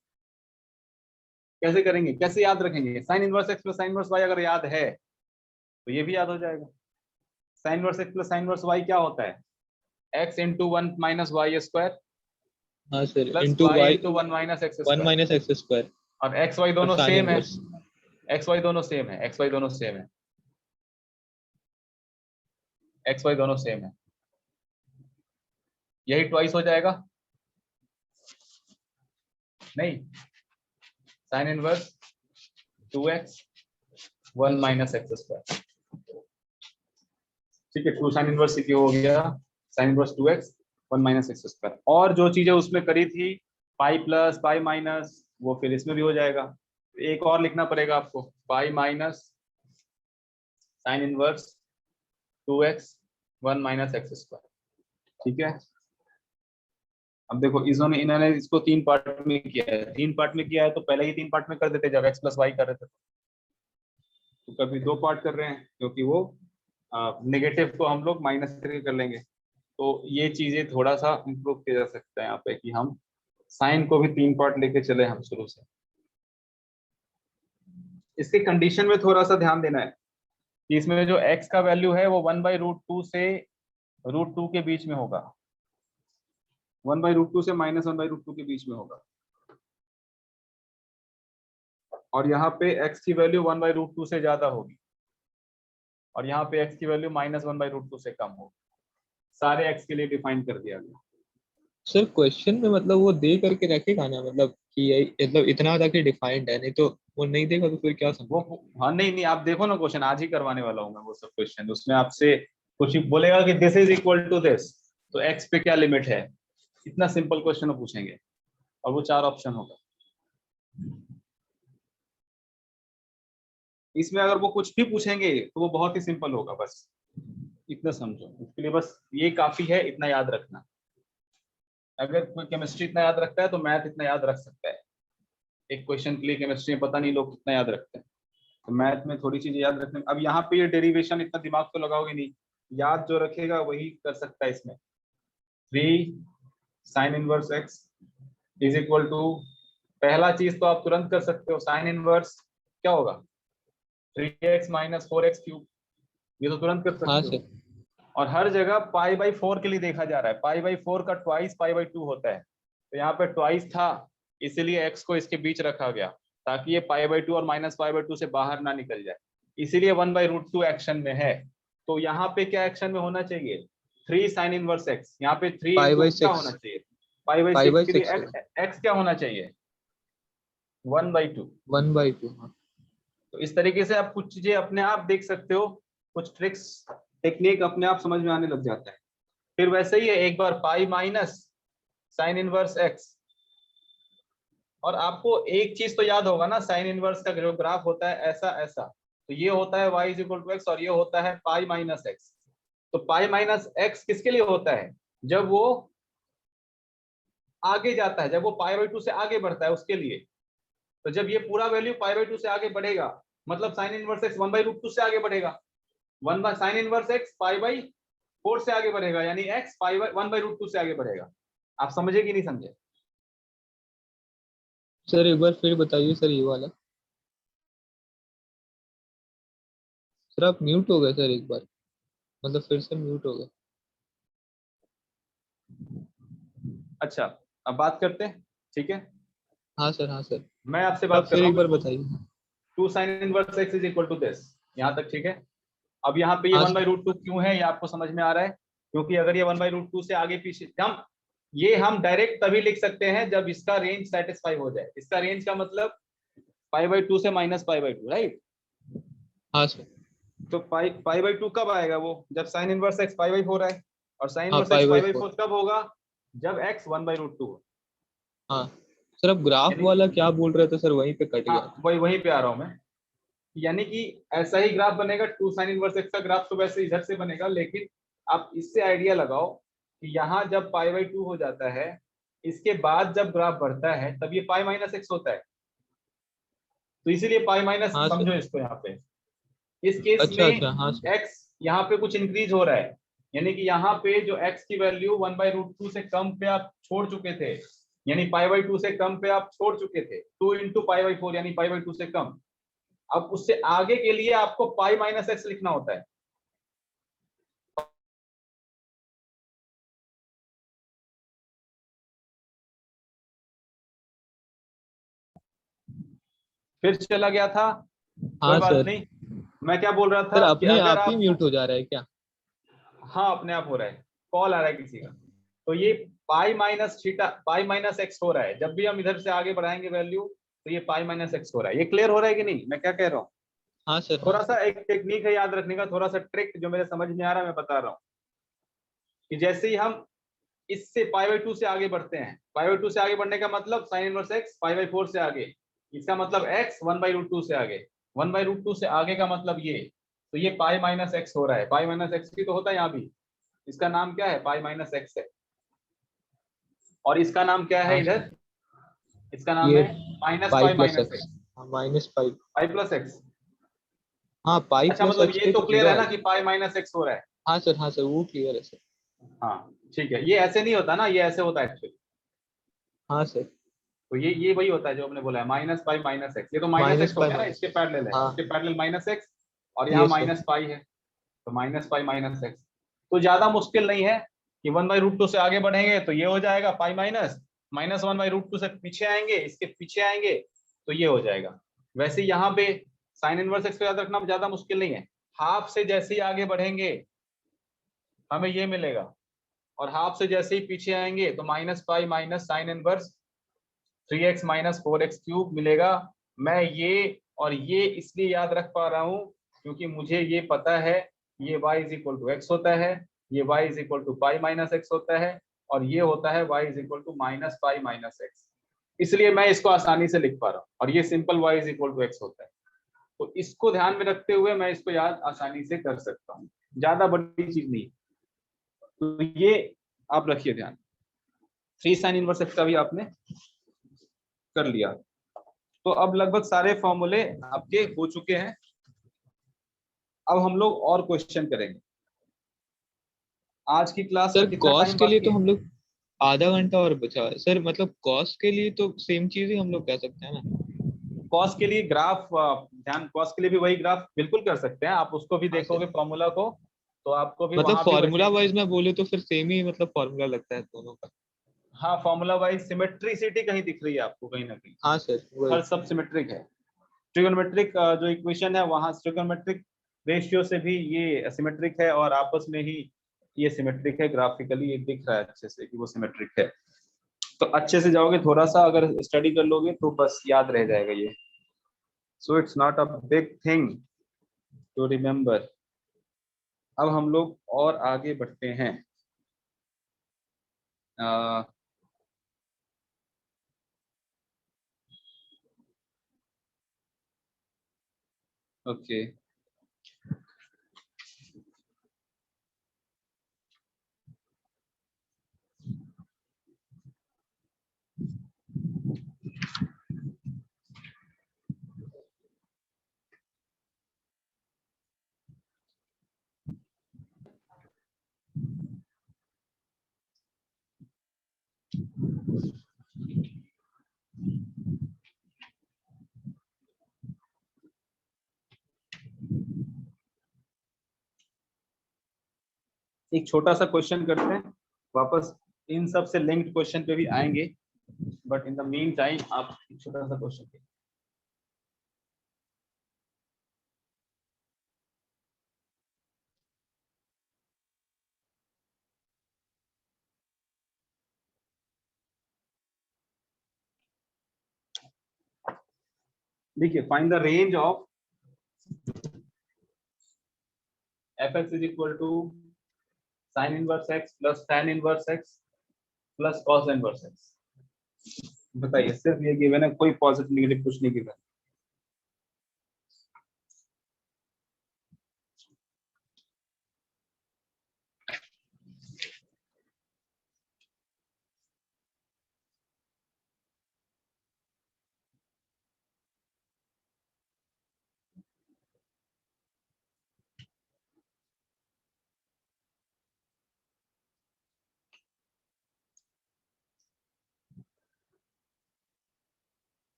कैसे करेंगे, कैसे याद रखेंगे? sin inverse x plus sin inverse y अगर याद है तो ये भी याद हो जाएगा। Sine inverse x plus sine inverse y क्या होता है? X into 1 minus y square हाँ sir, plus into y y into 1 minus x 1 square. Minus x square और एक्स वाई दोनों साइन सेम है, इनवर्स। एक्स वाई दोनों same है, x y दोनों सेम है, एक्स वाई दोनों सेम है, यही ट्वाइस हो जाएगा नहीं? Sine inverse 2x 1 minus x square, ठीक है। 2 साइन इनवर्स से क्यों हो गया? Sign inverse 2x 1 minus x square. और जो चीजें उसमें करी थी पाई प्लस पाई माइनस, वो फिर इसमें भी हो जाएगा। एक और लिखना पड़ेगा आपको, पाई minus sine inverse 2x 1 minus x square, ठीक है। अब देखो इन्होंने इसको 3 पार्ट में किया है, 3 पार्ट में किया है तो पहले ही 3 पार्ट में कर देते जब x प्लस वाई कर रहे थे, तो कभी 2 पार्ट कर रहे हैं क्योंकि वो नेगेटिव को हम लोग माइनस करके कर लेंगे। तो ये चीजें थोड़ा सा इम्प्रूव किया जा सकता है यहाँ पे कि हम साइन को भी 3 पार्ट लेके चले हम शुरू से। इसके कंडीशन में थोड़ा सा ध्यान देना है कि इसमें जो x का वैल्यू है वो 1/√2 से √2 के बीच में होगा, 1/√2 से -1/√2 के बीच में होगा। और यहाँ पे x की वैल्यू 1/√2 से ज्यादा होगी और यहाँ पे x की वैल्यू -1/√2 से कम होगी। सारे x के लिए डिफाइन कर दिया गया। सर क्वेश्चन में मतलब वो दे करके रखेगा ना, मतलब कि ये मतलब इतना तक ही डिफाइंड है, नहीं तो वो नहीं देगा तो फिर क्या समझ। वो हाँ नहीं आप देखो ना क्वेश्चन, आज ही करवाने वाला हूँ मैं वो सब क्वेश्चन। उसमें आपसे कुछ बोलेगा कि this is equal to this, तो x पे क्या लिमिट है, इतना सिंपल क्वेश्चन पूछेंगे और वो 4 ऑप्शन होगा। इसमें अगर वो कुछ भी पूछेंगे तो वो बहुत ही सिंपल होगा, बस इतना समझो। इसके लिए बस ये काफी है, इतना याद रखना। अगर कोई केमिस्ट्री इतना याद रखता है तो मैथ इतना याद रख सकता है। एक क्वेश्चन के लिए केमिस्ट्री में पता नहीं लोग कितना याद रखते हैं, तो मैथ में थोड़ी चीजें याद रखने। अब यहाँ पे ये डेरिवेशन इतना दिमाग तो लगाओगे नहीं, याद जो रखेगा वही कर सकता है। इसमें 3 sine inverse x is equal to, पहला चीज तो आप तुरंत कर सकते हो, साइन इनवर्स क्या होगा 3x माइनस 4x क्यूब, ये तो तुरंत कर हाँ सकते हो। सर। और हर जगह पाई/4 के लिए देखा जा रहा है, पाई/4 का ट्वाइस पाई/2 होता है, तो यहाँ पे ट्वाइस था इसीलिए x को इसके बीच रखा गया ताकि ये पाई/2 और माइनस पाई/2 से बाहर ना निकल जाए, इसीलिए 1/√2 एक्शन में है। तो यहाँ पे क्या एक्शन में होना चाहिए, 3 साइन इनवर्स x, यहाँ पे 3 पाई इंटू बाई क्या होना 6, चाहिए, पाई पाई/6 बाई के लिए 6 होगा, x क्या होना चाहिए 1/2। 1/2। हाँ तो इस तरीके से आप कुछ चीजें अपने आप देख सकते हो, कुछ ट्रिक्स टेक्निक अपने आप समझ में आने लग जाता है। फिर वैसे ही है, एक बार pi minus sine inverse x, और आपको एक चीज तो याद होगा ना, साइन इनवर्स का जो ग्राफ होता है ऐसा ऐसा, तो ये होता है y is equal to x और ये होता है पाई माइनस एक्स। तो पाई माइनस एक्स किसके लिए होता है, जब वो आगे जाता है, जब वो पाई/2 से आगे बढ़ता है उसके लिए। तो जब ये पूरा वैल्यू पाई/2 से आगे बढ़ेगा मतलब साइन इनवर्स एक्स 1/√2 से आगे बढ़ेगा, साइन इनवर्स एक्स पाई/4 से आगे बढ़ेगा, यानी एक्स पाई/1/√2 से आगे बढ़ेगा। आप समझे कि नहीं समझे? सर एक बार फिर बताइए सर ये वाला। सर आप म्यूट हो गए सर एक बार, मतलब फिर से म्यूट हो गए। अच्छा अब बात करते हैं, ठीक है। हाँ सर, हाँ सर। मैं आपसे आप बात कर फिर रहा एक बार हूँ बताइए। 2 sine inverse x is equal to this, यहाँ तक ठीक है। अब यहाँ पे ये हाँ 1/√2 क्यों है, ये आपको समझ में आ रहा है, क्योंकि अगर ये 1/√2 से आगे पीछे हम डायरेक्ट तभी लिख सकते हैं जब इसका रेंज सेटिस्फाई हो जाए। इसका रेंज का मतलब पाई/2 से माइनस पाई/2, राइट। हाँ सर। तो पाई/2 कब आएगा, वो जब साइन इनवर्स एक्स पाई/4 है, और साइन हाँ इनवर्स एक्स पाई/4। पाई/4 कब होगा, जब एक्स 1/√2 हो। हाँ सर, अब ग्राफ यानी वाला क्या बोल रहे थे सर, वहीं पे कट गया हाँ था। वहीं पे आ रहा हूँ मैं, यानी कि ऐसा ही ग्राफ बनेगा 2 साइन इनवर्स एक्स का ग्राफ, तो वैसे इधर से बनेगा, लेकिन आप इससे आइडिया लगाओ कि यहाँ जब पाई/2 हो जाता है, इसके बाद जब ग्राफ बढ़ता है तब ये पाई माइनस एक्स होता है, तो इसीलिए पाई माइनस हाँ सर। समझो इसको यहाँ पे। इस केस अच्छा में अच्छा, हाँ सर। x यहाँ पे कुछ इंक्रीज हो रहा है, यानी कि यहाँ पे जो x की वैल्यू 1/√2 से कम पे आप छोड़ चुके थे, यानी पाई/2 से कम पे आप छोड़ चुके थे, 2 इंटू पाई/4 यानी पाई/2 से कम। अब उससे आगे के लिए आपको पाई माइनस एक्स लिखना होता है, फिर चला गया था, कोई हाँ बात सर। नहीं। मैं क्या बोल रहा सर था कि अपने अगर आप ही आपको, म्यूट हो जा रहा है क्या? हाँ अपने आप हो रहा है, कॉल आ रहा है किसी का, तो ये पाई माइनस थीटा, पाई माइनस एक्स हो रहा है। जब भी हम इधर से आगे बढ़ाएंगे वैल्यू, तो ये पाई माइनस एक्स हो रहा है। ये क्लियर हो रहा है कि नहीं, मैं क्या कह रहा हूँ? हाँ सर, हाँ। थोड़ा सा एक टेक्निक है याद रखने का, थोड़ा सा ट्रिक जो मेरे समझ में आ रहा है मैं बता रहा हूँ, कि जैसे ही हम इससे पाई बाई टू से आगे बढ़ते हैं, पाई बाई टू से आगे बढ़ने का मतलब sine inverse x pi by four से आगे, इसका मतलब x one by root two से आगे, वन बाई रूट टू से आगे का मतलब ये, तो ये पाई माइनस एक्स हो रहा है। पाई माइनस एक्स भी तो होता है यहाँ भी, इसका नाम क्या है, पाई माइनस एक्स है। और इसका नाम क्या है हाँ सर, इधर, इसका नाम ये है minus pi pi plus minus x. X, हाँ, -5। Pi plus x. हाँ, पाई अच्छा प्लस मतलब एक्स ये पे तो तो क्लियर पूरा है है। ना कि पाई माइनस एक्स हो रहा है। हाँ सर, हाँ सर, वो क्लियर है सर। हाँ ठीक है, ये ऐसे नहीं होता ना, ये ऐसे होता है एक्चुअली। हाँ सर। तो ये वही होता है जो आपने बोला है, माइनस पाई माइनस एक्स। ये तो माइनस एक्स हो -5 गया ना, इसके माइनस। पैरेलल है, हाँ। इसके पैरेलल माइनस एक्स, और यहाँ यस सर। माइनस पाई है, तो माइनस पाई माइनस एक्स। तो ज्यादा मुश्किल नहीं है कि वन बाई रूट टू से आगे बढ़ेंगे तो ये हो जाएगा pi minus, minus one by root two से पीछे आएंगे, इसके पीछे आएंगे तो ये हो जाएगा। वैसे यहाँ पे साइन इनवर्स एक्स को याद रखना ज्यादा मुश्किल नहीं है। हाफ से जैसे ही आगे बढ़ेंगे हमें ये मिलेगा, और हाफ से जैसे ही पीछे आएंगे तो minus pi minus sine inverse 3x minus 4x cube मिलेगा। मैं ये और ये इसलिए याद रख पा रहा हूँ क्योंकि मुझे ये पता है ये y is equal to x होता है, ये y is equal to pi minus x होता है, और ये होता है y is equal to minus pi minus x. इसलिए मैं इसको आसानी से लिख पा रहा हूँ, और ये simple y is equal to x होता है। तो इसको ध्यान में रखते हुए मैं इसको याद आसानी से कर सकता हूँ, ज्यादा बड़ी चीज नहीं। तो ये आप रखिए ध्यान, 3 साइन इनवर्स एक्स का भी आपने कर लिया। तो अब लगभग सारे फॉर्मूले आपके हो चुके हैं। अब हम लोग और क्वेश्चन करेंगे। आज की क्लास सर में कितना कॉस टाइम के लिए बाकी तो है? हम लोग आधा घंटा और बचा है सर। मतलब कॉस के लिए तो सेम चीज ही हम लोग कह सकते हैं ना। कॉस के लिए ग्राफ, ध्यान, कॉस के लिए भी वही ग्राफ बिल्कुल कर सकते हैं आप, उसको भी हाँ सर। देखोगे फॉर्मूला को, तो आपको भी मतलब वहां भी वैसे फॉर्मूला ही वाइज मिलेगा। मैं बोलूँ तो फिर सेम ही मतलब फॉर्मूला लगता है दोनों का। हाँ फॉर्मूला वाइज सिमेट्रिसिटी कहीं दिख रही है आपको कहीं ना कहीं, हाँ सर, वही। हर सब सिमेट्रिक है। ट्रिगोनोमेट्रिक जो इक्वेशन है वहां ट्रिगोनोमेट्रिक रेशियो से भी ये सिमेट्रिक है, और आपस में ही ये सिमेट्रिक है। ग्राफिकली ये दिख रहा है अच्छे से कि वो सिमेट्रिक है। तो अच्छे से जाओगे, थोड़ा सा अगर स्टडी कर लोगे तो बस याद रह जाएगा ये। So it's not a big thing to remember. अब हम लोग और आगे बढ़ते हैं। ओके, एक छोटा सा क्वेश्चन करते हैं, वापस इन सब से लिंक्ड क्वेश्चन पे भी आएंगे, but in the mean time आप एक छोटा सा क्वेश्चन। देखिए, find the range of f x is equal to sine inverse x plus tan inverse x plus cos inverse x. बताइए, सिर्फ ये गिवन है, कोई पॉजिटिव नेगेटिव कुछ नहीं गिवन।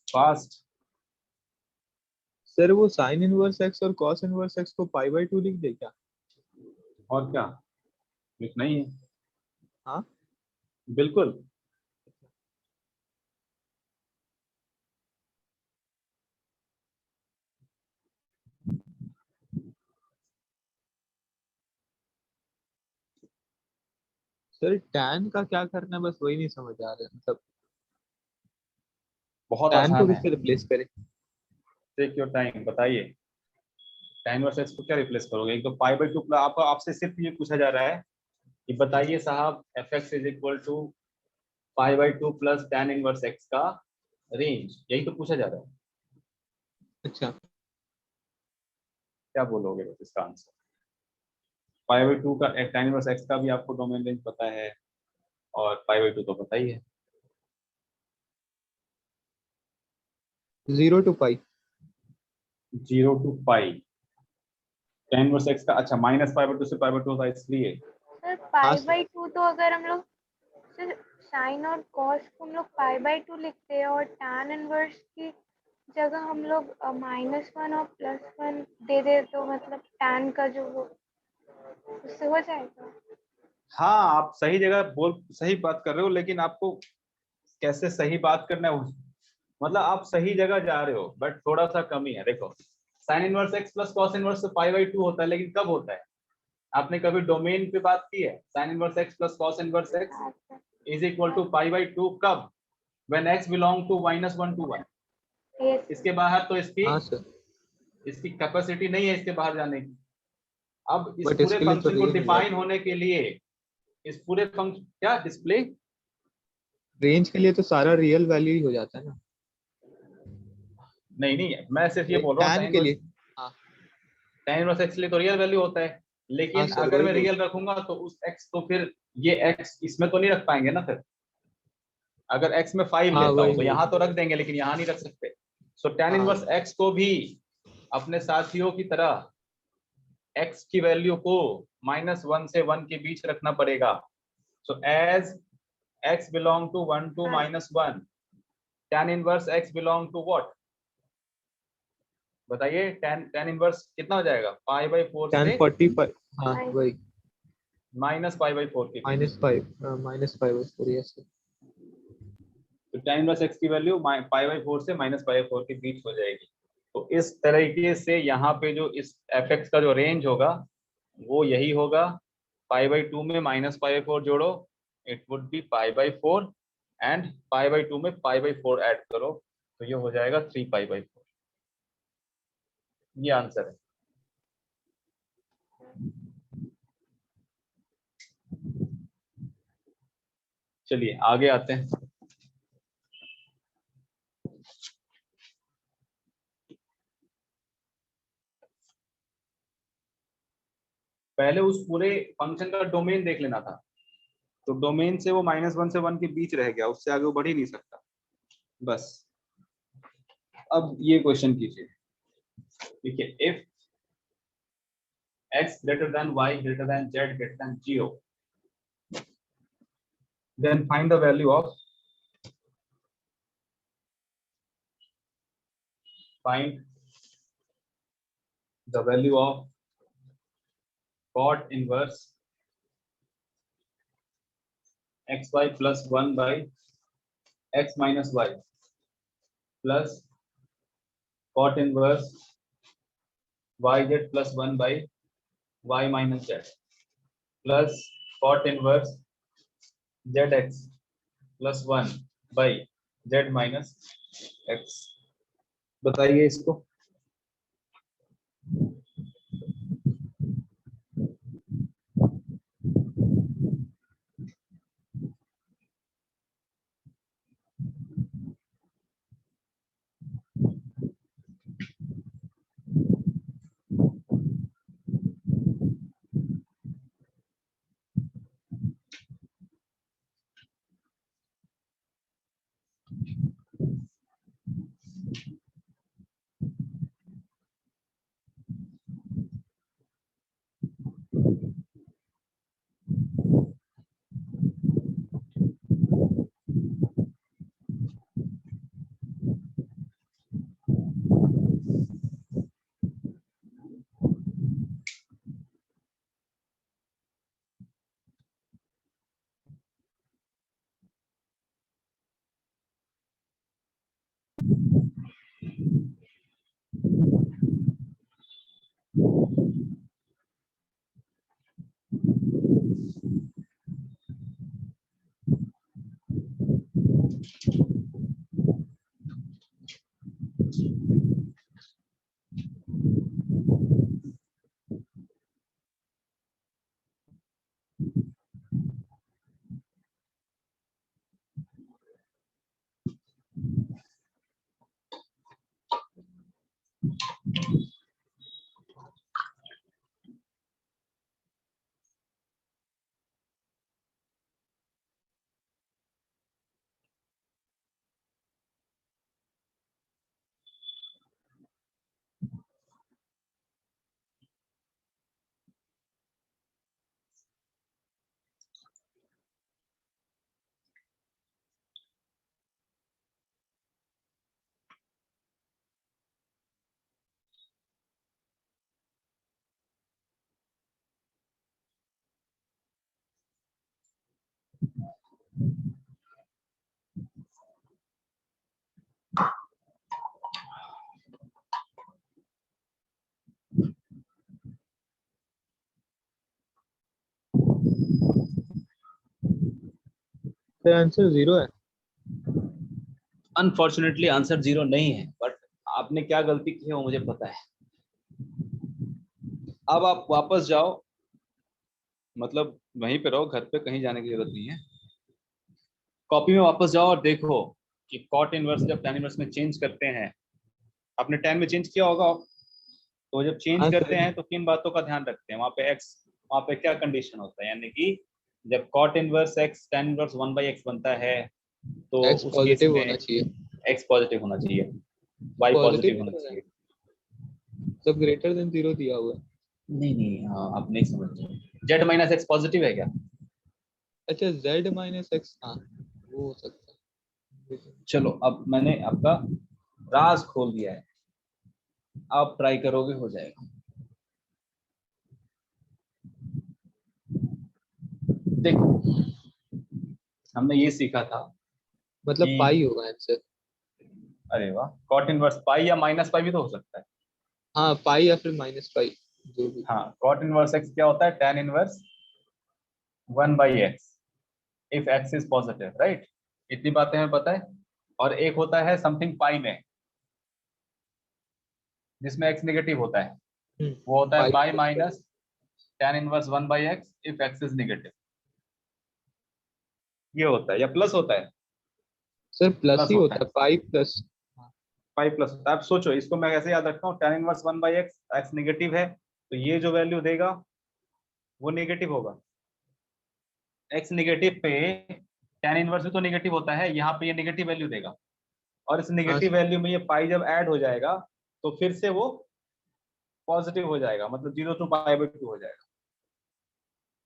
फास्ट। सर वो साइन इनवर्स एक्स और कॉस इनवर्स एक्स को पाई बाई 2 लिख दे क्या? और क्या, लिखना ही है। हाँ बिल्कुल। सर टैन का क्या करना है, बस वही नहीं समझ आ रहा है, मतलब बहुत टैन को आसान है। किससे रिप्लेस करें? टेक योर टाइम, बताइए। tan वर्सेस एक्स को क्या रिप्लेस करोगे? एक तो पाई बाई 2 आपको, आपसे सिर्फ ये पूछा जा रहा है कि बताइए साहब f x is equal to pi by 2 plus tan inverse x का रेंज, यही तो पूछा जा रहा है। अच्छा, क्या बोलोगे बस इसका आंसर? पाई बाई 2 का tan इनवर्स एक्स का भी आपको डोमेन रेंज पता है, और पाई बाई 2 तो पता ही है। 0 to pi. 0 to pi tan inverse x का, अच्छा माइनस पाई बाई 2 से पाई बाई 2 होता है इसलिए। सर हाँ पाई सर। बाई 2 तो अगर हम लोग सर साइन और कॉस को हम लोग पाई बाई 2 लिखते हैं, और tan इनवर्स की जगह हम लोग -1 और +1 दे दे, तो मतलब tan का जो वो उससे हो जाएगा। हाँ, आप सही जगह सही बात कर रहे हो, लेकिन आपको कैसे सही बात करना है मतलब आप सही जगह जा रहे हो, बट थोड़ा सा कमी है। देखो, sign inverse x plus cos inverse से पाई बाई 2 होता है, लेकिन कब होता है? आपने कभी डोमेन पे बात की है? Sine inverse x plus cos inverse x हाँ sir. Is equal to pi by 2 कब? When x belong to -1 to 1। Yes इसके बाहर तो इसकी हाँ सर, इसकी कैपेसिटी नहीं है इसके बाहर जाने की। अब इस बट पूरे इसके लिए तो फंक्शन को रेंज हो डिफाइन जाती है। होने के लिए, इस पूरे फंक्शन क्या डिस्प्ले, रेंज के लिए तो सारा रियल वैल्यू ही हो जाता है ना। नहीं नहीं, मैं सिर्फ ये बोल रहा हूँ टैन साइन के इनवर्स, लिए। हाँ tan इनवर्स एक्स के लिए तो रियल वैल्यू होता है, हाँ लेकिन सर, अगर वही मैं बोल। रियल रखूंगा तो उस x तो फिर ये x इसमें तो नहीं रख पाएंगे ना फिर। अगर x में 5 हाँ लेता वही हूँ तो वही। यहाँ तो रख देंगे, लेकिन यहाँ नहीं रख सकते। सो tan हाँ इनवर्स x को भी अपने साथियों की तरह x की वैल्यू को -1 से 1 के बीच रखना पड़ेगा। So as x belong to 1 to हाँ -1, tan inverse x belong to what? बताइए, tan इनवर्स कितना हो जाएगा? पाई बाई 4 टैन से 45। हाँ नाइन। वही। -पाई बाई 4 के बीच। -5/4, यस सर। तो tan इनवर्स x की वैल्यू पाई बाई 4 से -पाई/4 के बीच हो जाएगी। तो इस तरीके से यहाँ पे जो इस एफ एक्स का जो रेंज होगा वो यही होगा। पाई बाई 2 में -पाई/4 जोड़ो, इट वुड बी पाई/4, एंड पाई/2 में पाई/4 ऐड करो, तो ये हो जाएगा 3 पाई/4। ये आंसर है। चलिए आगे आते हैं। पहले उस पूरे फंक्शन का डोमेन देख लेना था, तो डोमेन से वो -1 से 1 के बीच रह गया, उससे आगे वो बढ़ ही नहीं सकता। बस अब ये क्वेश्चन कीजिए। देखिए, if x greater than y greater than z greater than 0, then find the value of, find the value of cot inverse xy plus 1 by x minus y plus cot inverse yz plus 1 by y minus z plus cot inverse zx plus 1 by z minus x। बताइए इसको। फिर answer 0 है। Unfortunately answer 0 नहीं है, but आपने क्या गलती की है वो मुझे पता है। अब आप वापस जाओ, मतलब वहीं पे रहो, घर पे कहीं जाने की जरूरत नहीं है। कॉपी में वापस जाओ और देखो कि कॉट इनवर्स जब tan इनवर्स में चेंज करते हैं, आपने tan में चेंज किया होगा, तो जब चेंज हाँ करते सर। हैं तो किन बातों का ध्यान रखते हैं? वहाँ पे x, वहाँ पे क्या कंडीशन होता है, यानी कि जब cot inverse x tan inverse 1/x बनता है तो एक्स उस केस पॉजिटिव में होना चाहिए। x पॉजिटिव होना चाहिए, y पॉजिटिव होना चाहिए। सब ग्रेटर देन 0 दिया हुआ है। नहीं नहीं, हाँ आप नहीं समझ रहे। z माइनस एक्स पॉजिटिव है क्या? अच्छा z माइनस एक्स, हाँ वो हो सकता है। चलो अब मैंने आपका राज खोल दिया है, आप ट्राई करोगे हो जाएगा। देखो हमने ये सीखा था मतलब कि, पाई होगा आंसर। अरे वाह, कॉट इनवर्स पाई या माइनस पाई भी तो हो सकता है। हाँ पाई या फिर माइनस पाई, जो भी। हाँ, कॉट इनवर्स एक्स क्या होता है? tan inverse 1/x if x is positive, right? इतनी बातें हमें पता है। और एक होता है समथिंग पाई में, जिसमें x नेगेटिव होता है, वो होता है pi pi plus pi. Minus tan inverse 1/x if x is negative. ये होता है या प्लस होता है? सर प्लस प्लस ही होता होता है, है, पाई प्लस। पाई प्लस होता है। आप सोचो इसको मैं कैसे याद रखता हूँ, tan inverse 1/x, x negative है तो ये जो वैल्यू देगा वो नेगेटिव होगा। x नेगेटिव पे tan इनवर्स भी तो नेगेटिव होता है, यहाँ पे ये नेगेटिव वैल्यू देगा, और इस हाँ नेगेटिव सर। वैल्यू में ये पाई जब ऐड हो जाएगा तो फिर से वो पॉजिटिव हो जाएगा, मतलब 0 to π/2 हो जाएगा,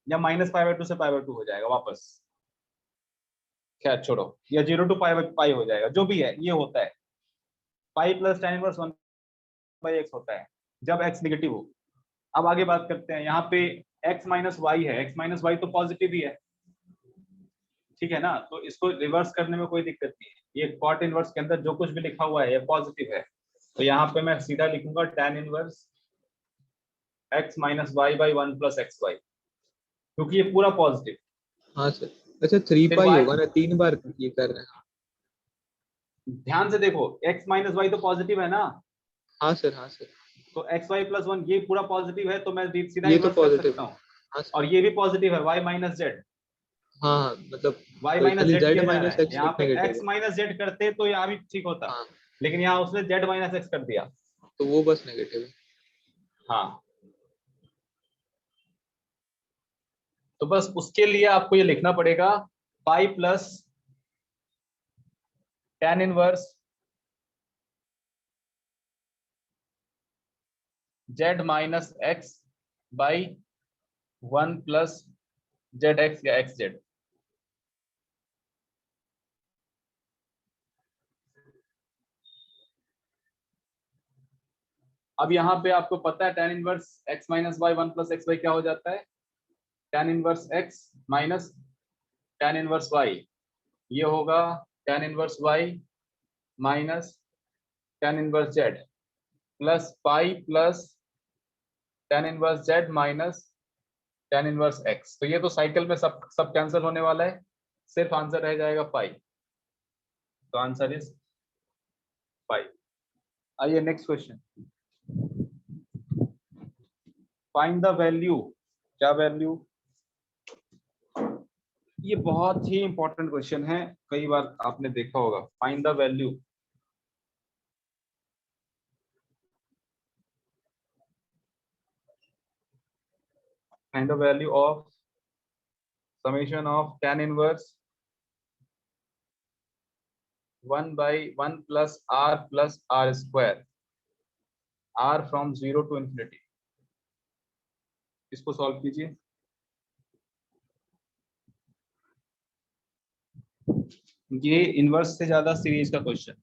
या -π/2 से π/2 हो जाएगा वापस। खैर छोड़ो, या 0 to π/π हो जाएगा, जो भी है ये होता है। पाई प्लस tan इनवर्स 1/x होता है जब x नेगेटिव हो। अब आगे बात करते हैं, यहाँ पे x माइनस वाई है, x माइनस वाई तो पॉजिटिव ही है, ठीक है ना? तो इसको रिवर्स करने में कोई दिक्कत नहीं है। ये कॉट इनवर्स के अंदर जो कुछ भी लिखा हुआ है ये पॉजिटिव है, तो यहाँ पे मैं सीधा लिखूंगा tan inverse x minus y by 1 plus x y, क्योंकि ये पूरा पॉजिटिव। हाँ सर। अच्छा 3 फिर पाई y, होगा ना, 3 बार ये कर रहे हैं। ध्यान से देखो x माइनस वाई तो पॉजिटिव है ना, हाँ सर, हाँ सर। तो एक्स वाई प्लस 1 ये पूरा पॉजिटिव है, तो मैं सीधा ये तो इन्वर्स कर पॉजिटिव सकता है। हूँ। हाँ और सर। ये भी पॉजिटिव है, y माइनस जेड। हाँ हाँ, मतलब y माइनस खाली जेड z किया जा रहा माइनस है, एक्स यहाँ एक पे नेगेटिव x है। माइनस जेड करते तो यहाँ भी ठीक होता, हाँ, लेकिन यहाँ उसने z माइनस एक्स कर दिया। तो वो बस नेगेटिव है। हाँ, तो बस उसके लिए आपको ये लिखना पड़ेगा pi plus tan inverse z minus x by 1 plus z x या एक्स जेड। अब यहाँ पे आपको पता है tan inverse x minus y 1 plus x y क्या हो जाता है? tan inverse x minus tan inverse y, ये होगा tan inverse y minus tan inverse z plus pi plus tan inverse z minus tan inverse x। तो ये तो cycle में सब सब कैंसिल होने वाला है, सिर्फ आंसर रह जाएगा पाई। तो आंसर इज पाई। आइए next question, find the value, क्या वैल्यू, ये बहुत ही इंपॉर्टेंट क्वेश्चन है, कई बार आपने देखा होगा। Find the value, find the value of summation of tan inverse 1 by 1 plus r square, r from 0 to infinity। इसको सॉल्व कीजिए। ये इनवर्स से ज्यादा सीरीज का question.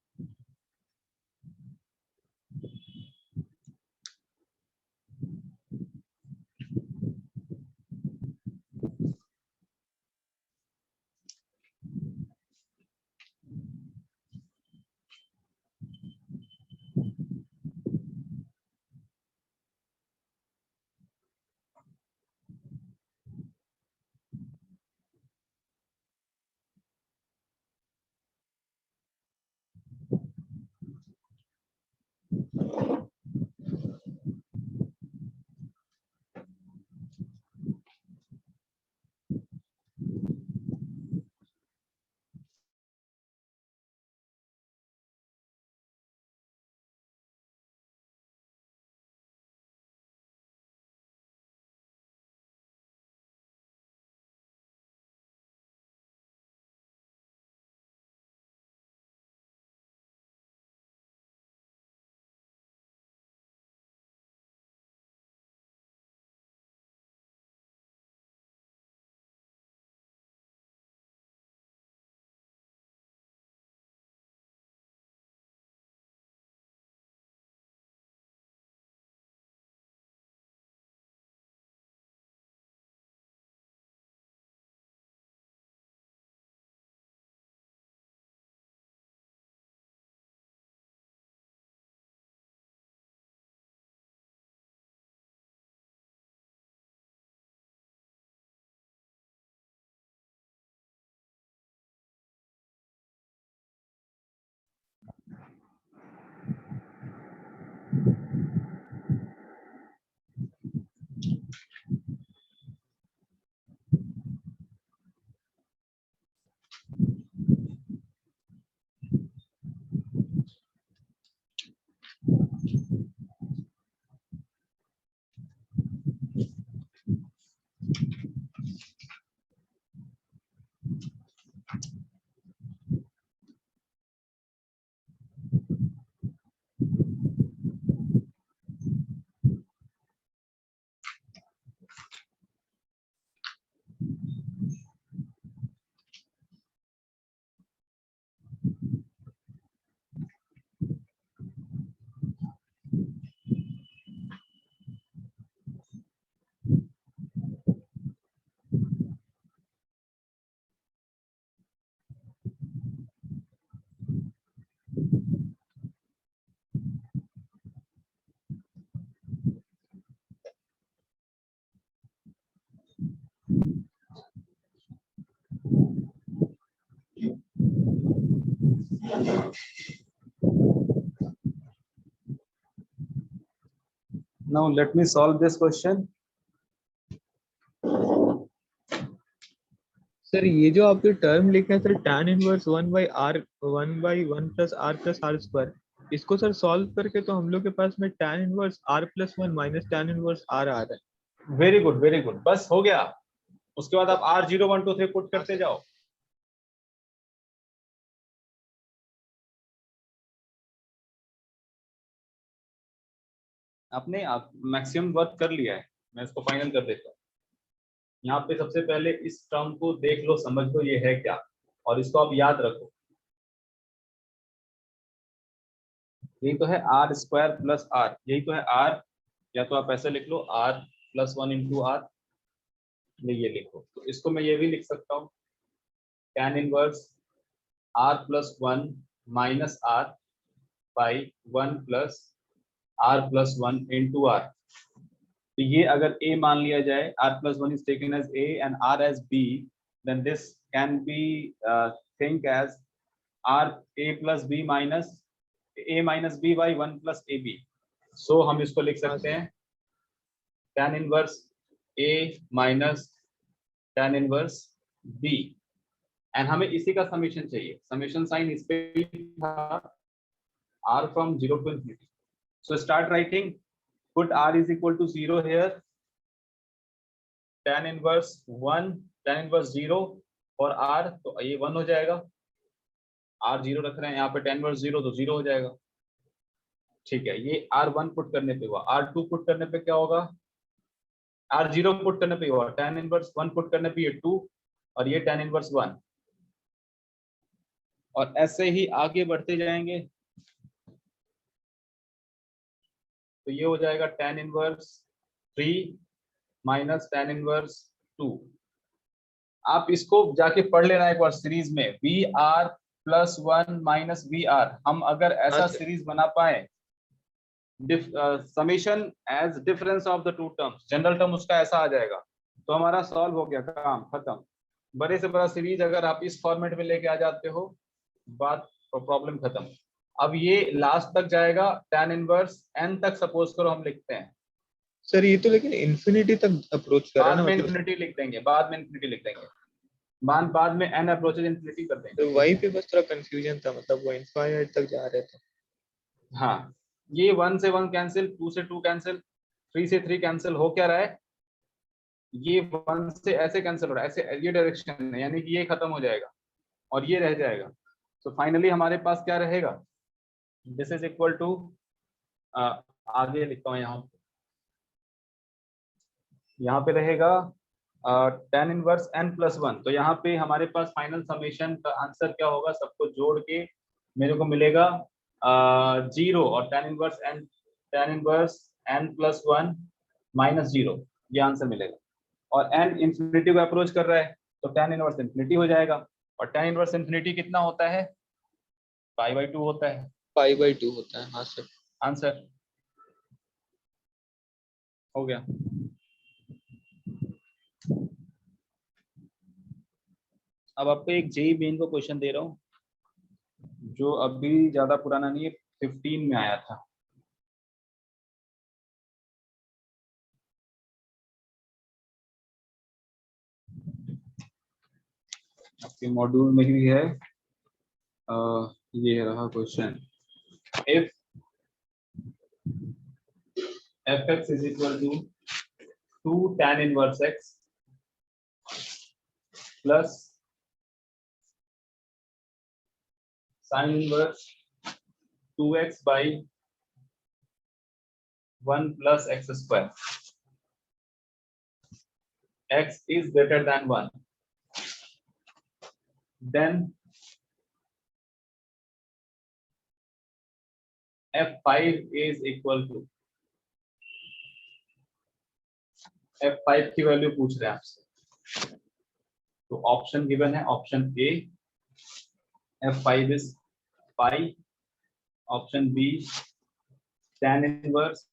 Now let me solve this question. Sir ये जो आपके टर्म लिखे हैं sir tan inverse 1 by 1 plus r square, इसको सर सॉल्व करके तो हम लोग के पास में tan inverse r+1 minus tan inverse r आ रहा है। वेरी गुड वेरी गुड, बस हो गया। उसके बाद आप r0 1 2 3 पुट करते जाओ। आपने मैक्सिमम वर्क कर लिया है, मैं इसको फाइनल कर देता हूँ। यहाँ पे सबसे पहले इस टर्म को देख लो, समझ लो ये है क्या, और इसको आप याद रखो। यही तो है r स्क्वायर प्लस r, यही तो है r, या तो आप ऐसे लिख लो r+1 इंटू r, ये लिखो। तो इसको मैं ये भी लिख सकता हूँ tan inverse r+1 minus r by 1 plus r+1 into r। तो ये अगर a मान लिया जाए, r+1 is taken as a and r as b, then this can be think as r a plus b minus a minus b by 1 plus a b. So हम इसको लिख सकते हैं tan inverse a minus tan inverse b, and हमें इसी का summation चाहिए। Summation sign इस पे था, r from 0 to infinity. So start writing, put r is equal to 0 here, tan inverse 1, tan inverse 0 और r, तो ये 1 हो जाएगा, r 0 रख रहे हैं यहाँ पे, tan inverse 0 तो 0 हो जाएगा। ठीक है, ये r1 पुट करने पे हुआ, r2 पुट करने पे क्या होगा, r0 पुट करने पे हुआ, tan inverse 1 पुट करने पे ये 2 और ये tan inverse 1, और ऐसे ही आगे बढ़ते जाएंगे तो ये हो जाएगा tan inverse 3 minus tan inverse 2। आप इसको जाके पढ़ लेना एक बार सीरीज में, v r plus 1 minus v r. हम अगर ऐसा हाँ, सीरीज बना पाए, summation as difference of the two terms, general term उसका ऐसा आ जाएगा, तो हमारा सॉल्व हो गया, काम खत्म। बड़े से बड़ा सीरीज अगर आप इस फॉर्मेट में लेके आ जाते हो, बात प्रॉब्लम खत्म। अब ये लास्ट तक जाएगा, tan इनवर्स n तक सपोज करो हम लिखते हैं, सर ये तो लेकिन इन्फिनिटी तक अप्रोच कर रहा है बाद ना, में मतलब इन्फिनिटी लिख देंगे, बाद में इन्फिनिटी लिख देंगे, बाद में n अप्रोचेज इन्फिनिटी कर देंगे। तो वहीं पे बस थोड़ा कंफ्यूजन था, मतलब वो इनफाइनाइट तक जा रहे थे। हाँ, ये 1 से 1 कैंसिल, 2 से 2 कैंसिल, 3 से 3 कैंसिल, हो क्या रहा है, ये 1 से ऐसे कैंसिल हो रहा है, ऐसे ये डायरेक्शन है, यानी कि ये खत्म हो जाएगा और ये रह जाएगा। तो फाइनली हमारे पास क्या रहेगा, दिस इज इक्वल टू, आगे लिखता हूँ यहाँ पे रहेगा tan इनवर्स n प्लस 1। तो यहाँ पे हमारे पास फाइनल समेशन का आंसर क्या होगा, सबको जोड़ के मेरे को मिलेगा 0 और tan inverse n plus 1 minus 0, ये आंसर मिलेगा। और n इंफिनिटी को अप्रोच कर रहा है तो tan इनवर्स इंफिनिटी हो जाएगा, और tan इनवर्स इंफिनिटी कितना होता है, π/2 होता है, π/2 होता है। हाँ सर। आंसर हो गया। अब आपको एक जेई मेन को क्वेश्चन दे रहा हूँ, जो अभी ज्यादा पुराना नहीं है, 15 में आया था। आपके मॉड्यूल में ही है, ये रहा question, if fx is equal to 2 tan inverse x plus sin inverse 2x by 1 plus x square, x is greater than 1, then f5 is equal to, f5 की वैल्यू पूछ रहे हैं आपसे, तो ऑप्शन गिवन है, option A f5 is pi, option B tan inverse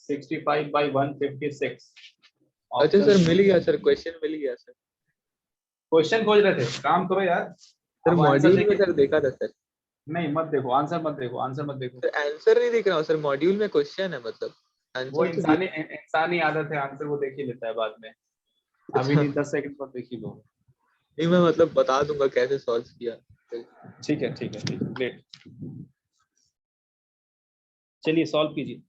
65 by 156। अच्छा sir, मिल गया sir, question मिल गया सर। क्वेश्चन खोज रहे थे, काम करो यार। सर अब आंसर मॉड्यूल में देखिए, सर देखा था सर। नहीं मत देखो, आंसर मत देखो, आंसर मत देखो, सर आंसर नहीं दिख रहा हूँ सर, मॉड्यूल में क्वेश्चन है, मतलब वो आंसर तो इंसानी आदत है, आंसर वो देख ही लेता है बाद में, अभी अच्छा नहीं 10 सेकंड पर देख ही लो। नहीं, मैं मतलब बता दूंगा कैसे सॉल्व किया। ठीक है ठीक है ठीक है, ग्रेट, चलिए सॉल्व कीजिए।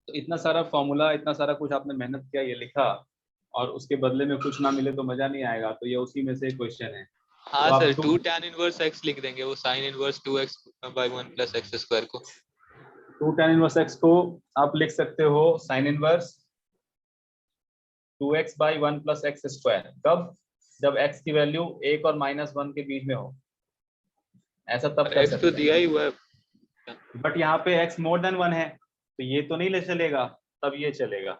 तो इतना सारा फॉर्मूला, इतना सारा कुछ आपने मेहनत किया, ये लिखा, और उसके बदले में कुछ ना मिले तो मजा नहीं आएगा, तो ये उसी में से एक क्वेश्चन है। हाँ तो आप sir, two 2 tan inverse x लिख देंगे, वो sin inverse 2x by 1 plus x square को। 2 tan इनवर्स x को आप लिख सकते हो sin inverse 2x by 1 plus x square. कब? जब x की वैल्यू 1 और -1 के बीच में हो, ऐसा तब कर x तो सकते दिया ही हुआ है। हैं। बट यहाँ पे x मोर देन 1 है, तो ये तो नहीं ले चलेगा, तब ये चलेगा।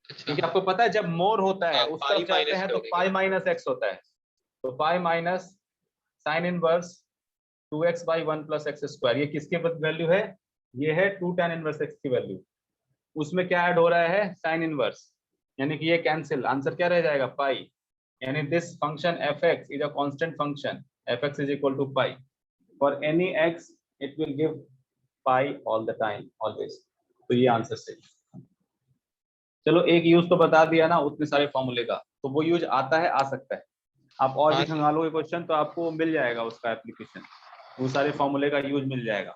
अच्छा क्योंकि आपको पता है जब मोर होता है हाँ, उस पाई तरफ जाते माइनस हैं तो करोगे पाई क्या? माइनस एक्स होता है, तो पाई minus sine inverse 2x by 1 plus x square. ये किसके वैल्यू है? ये है 2 tan इनवर्स x की वैल्यू। उसमें क्या ऐड हो रहा है? साइन इनवर्स, यानी कि ये कैंसिल, आंसर क्या रह जाएगा? पाई। यानी this function fx is a constant function, fx is equal to pi. For any x it will give pi all the time, always. तो ये आंसर सही। चलो एक यूज तो बता दिया ना उतने सारे फॉर्मूले का, तो वो यूज आता है, आ सकता है। आप और भी हाँ सर। खंगालोगे क्वेश्चन तो आपको मिल जाएगा उसका एप्लीकेशन, वो सारे फॉर्मूले का यूज मिल जाएगा।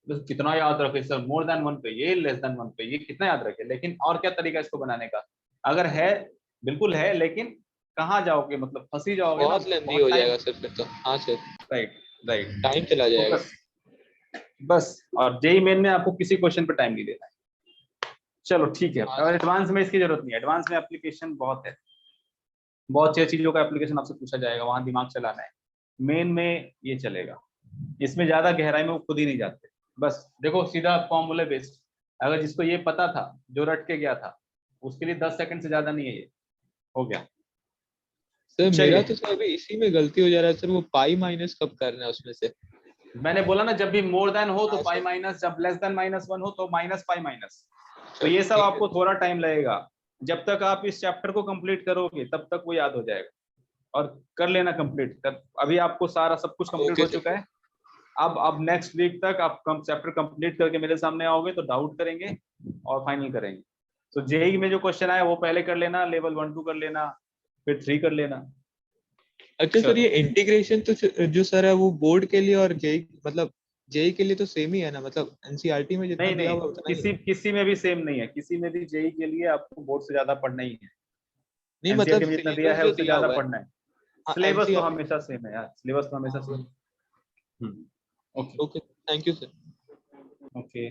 तो कितना याद रखे सर? मोर देन 1 पे ये, लेस देन 1 पे ये, कितना याद रखे? लेकिन और क्या तरीका इसको बनाने का? अगर है, बिल्कुल है, लेकिन कहाँ जाओगे? मतलब फंसी जाओगे ना, बहुत लेंदी बहुत हो टाइम। जाएगा सर फिर तो। हाँ सर, राइट राइट। टाइम चला तो जाएगा। बस बस, और जेई मेन में आपको किसी क्वेश्चन पे टाइम नहीं देना है। चलो ठीक है, हाँ और सर। एडवांस में इसकी जरूरत नहीं है, एडवांस में एप्लीकेशन बहुत है, बहुत सी चीजों का एप्लीकेशन आपसे पूछा जाएगा, वहां दिमाग चलाना है। मेन में ये चलेगा, इसमें ज्यादा गहराई में वो खुद ही नहीं जाते। बस देखो सीधा फॉर्मूले बेस्ड, अगर जिसको ये पता था, जो रट के गया था, उसके लिए 10 सेकंड से ज्यादा नहीं है, ये हो गया। सर मेरा चलिए, तो सर अभी इसी में गलती हो जा रहा है सर, वो पाई माइनस कब करना है उसमें से? मैंने बोला ना जब भी मोर देन हो तो हाँ पाई सर। माइनस, जब लेस देन -1 हो तो माइनस पाई माइनस। तो चलो ये सब ठीक है। आपको थोड़ा टाइम लगेगा, जब तक आप इस चैप्टर को कंप्लीट करोगे तब तक वो याद हो जाएगा। और कर लेना कंप्लीट, अभी आपको सारा सब कुछ कंप्लीट ओके हो चुका सर। है। अब नेक्स्ट वीक तक आप चैप्टर कंप्लीट करके मेरे सामने आओगे तो डाउट करेंगे और फाइनल करेंगे। तो जेई में जो क्वेश्चन आया वो पहले कर लेना, लेवल 1 2 कर लेना, फिर 3 कर लेना। अच्छा सर, चलो ये इंटीग्रेशन तो जो सर है वो बोर्ड के लिए और जेई मतलब जेई के लिए तो सेम ही है ना? मतलब एनसीईआरटी में जितना नहीं दिया नहीं, हुआ है उतना ही किसी है? किसी में भी सेम नहीं है, किसी में भी जेई के लिए आपको बोर्ड से ज्यादा पढ़ना ही है। नहीं मतलब एनसीईआरटी में जितना दिया सिलेबस है जो उससे दिया ज्यादा हुआ है। पढ़ना है। हाँ सिलेबस तो एनसीईआरटी। हमेशा सेम है यार, सिलेबस तो हमेशा हाँ सेम। वही। Okay. Okay, thank you sir. Okay.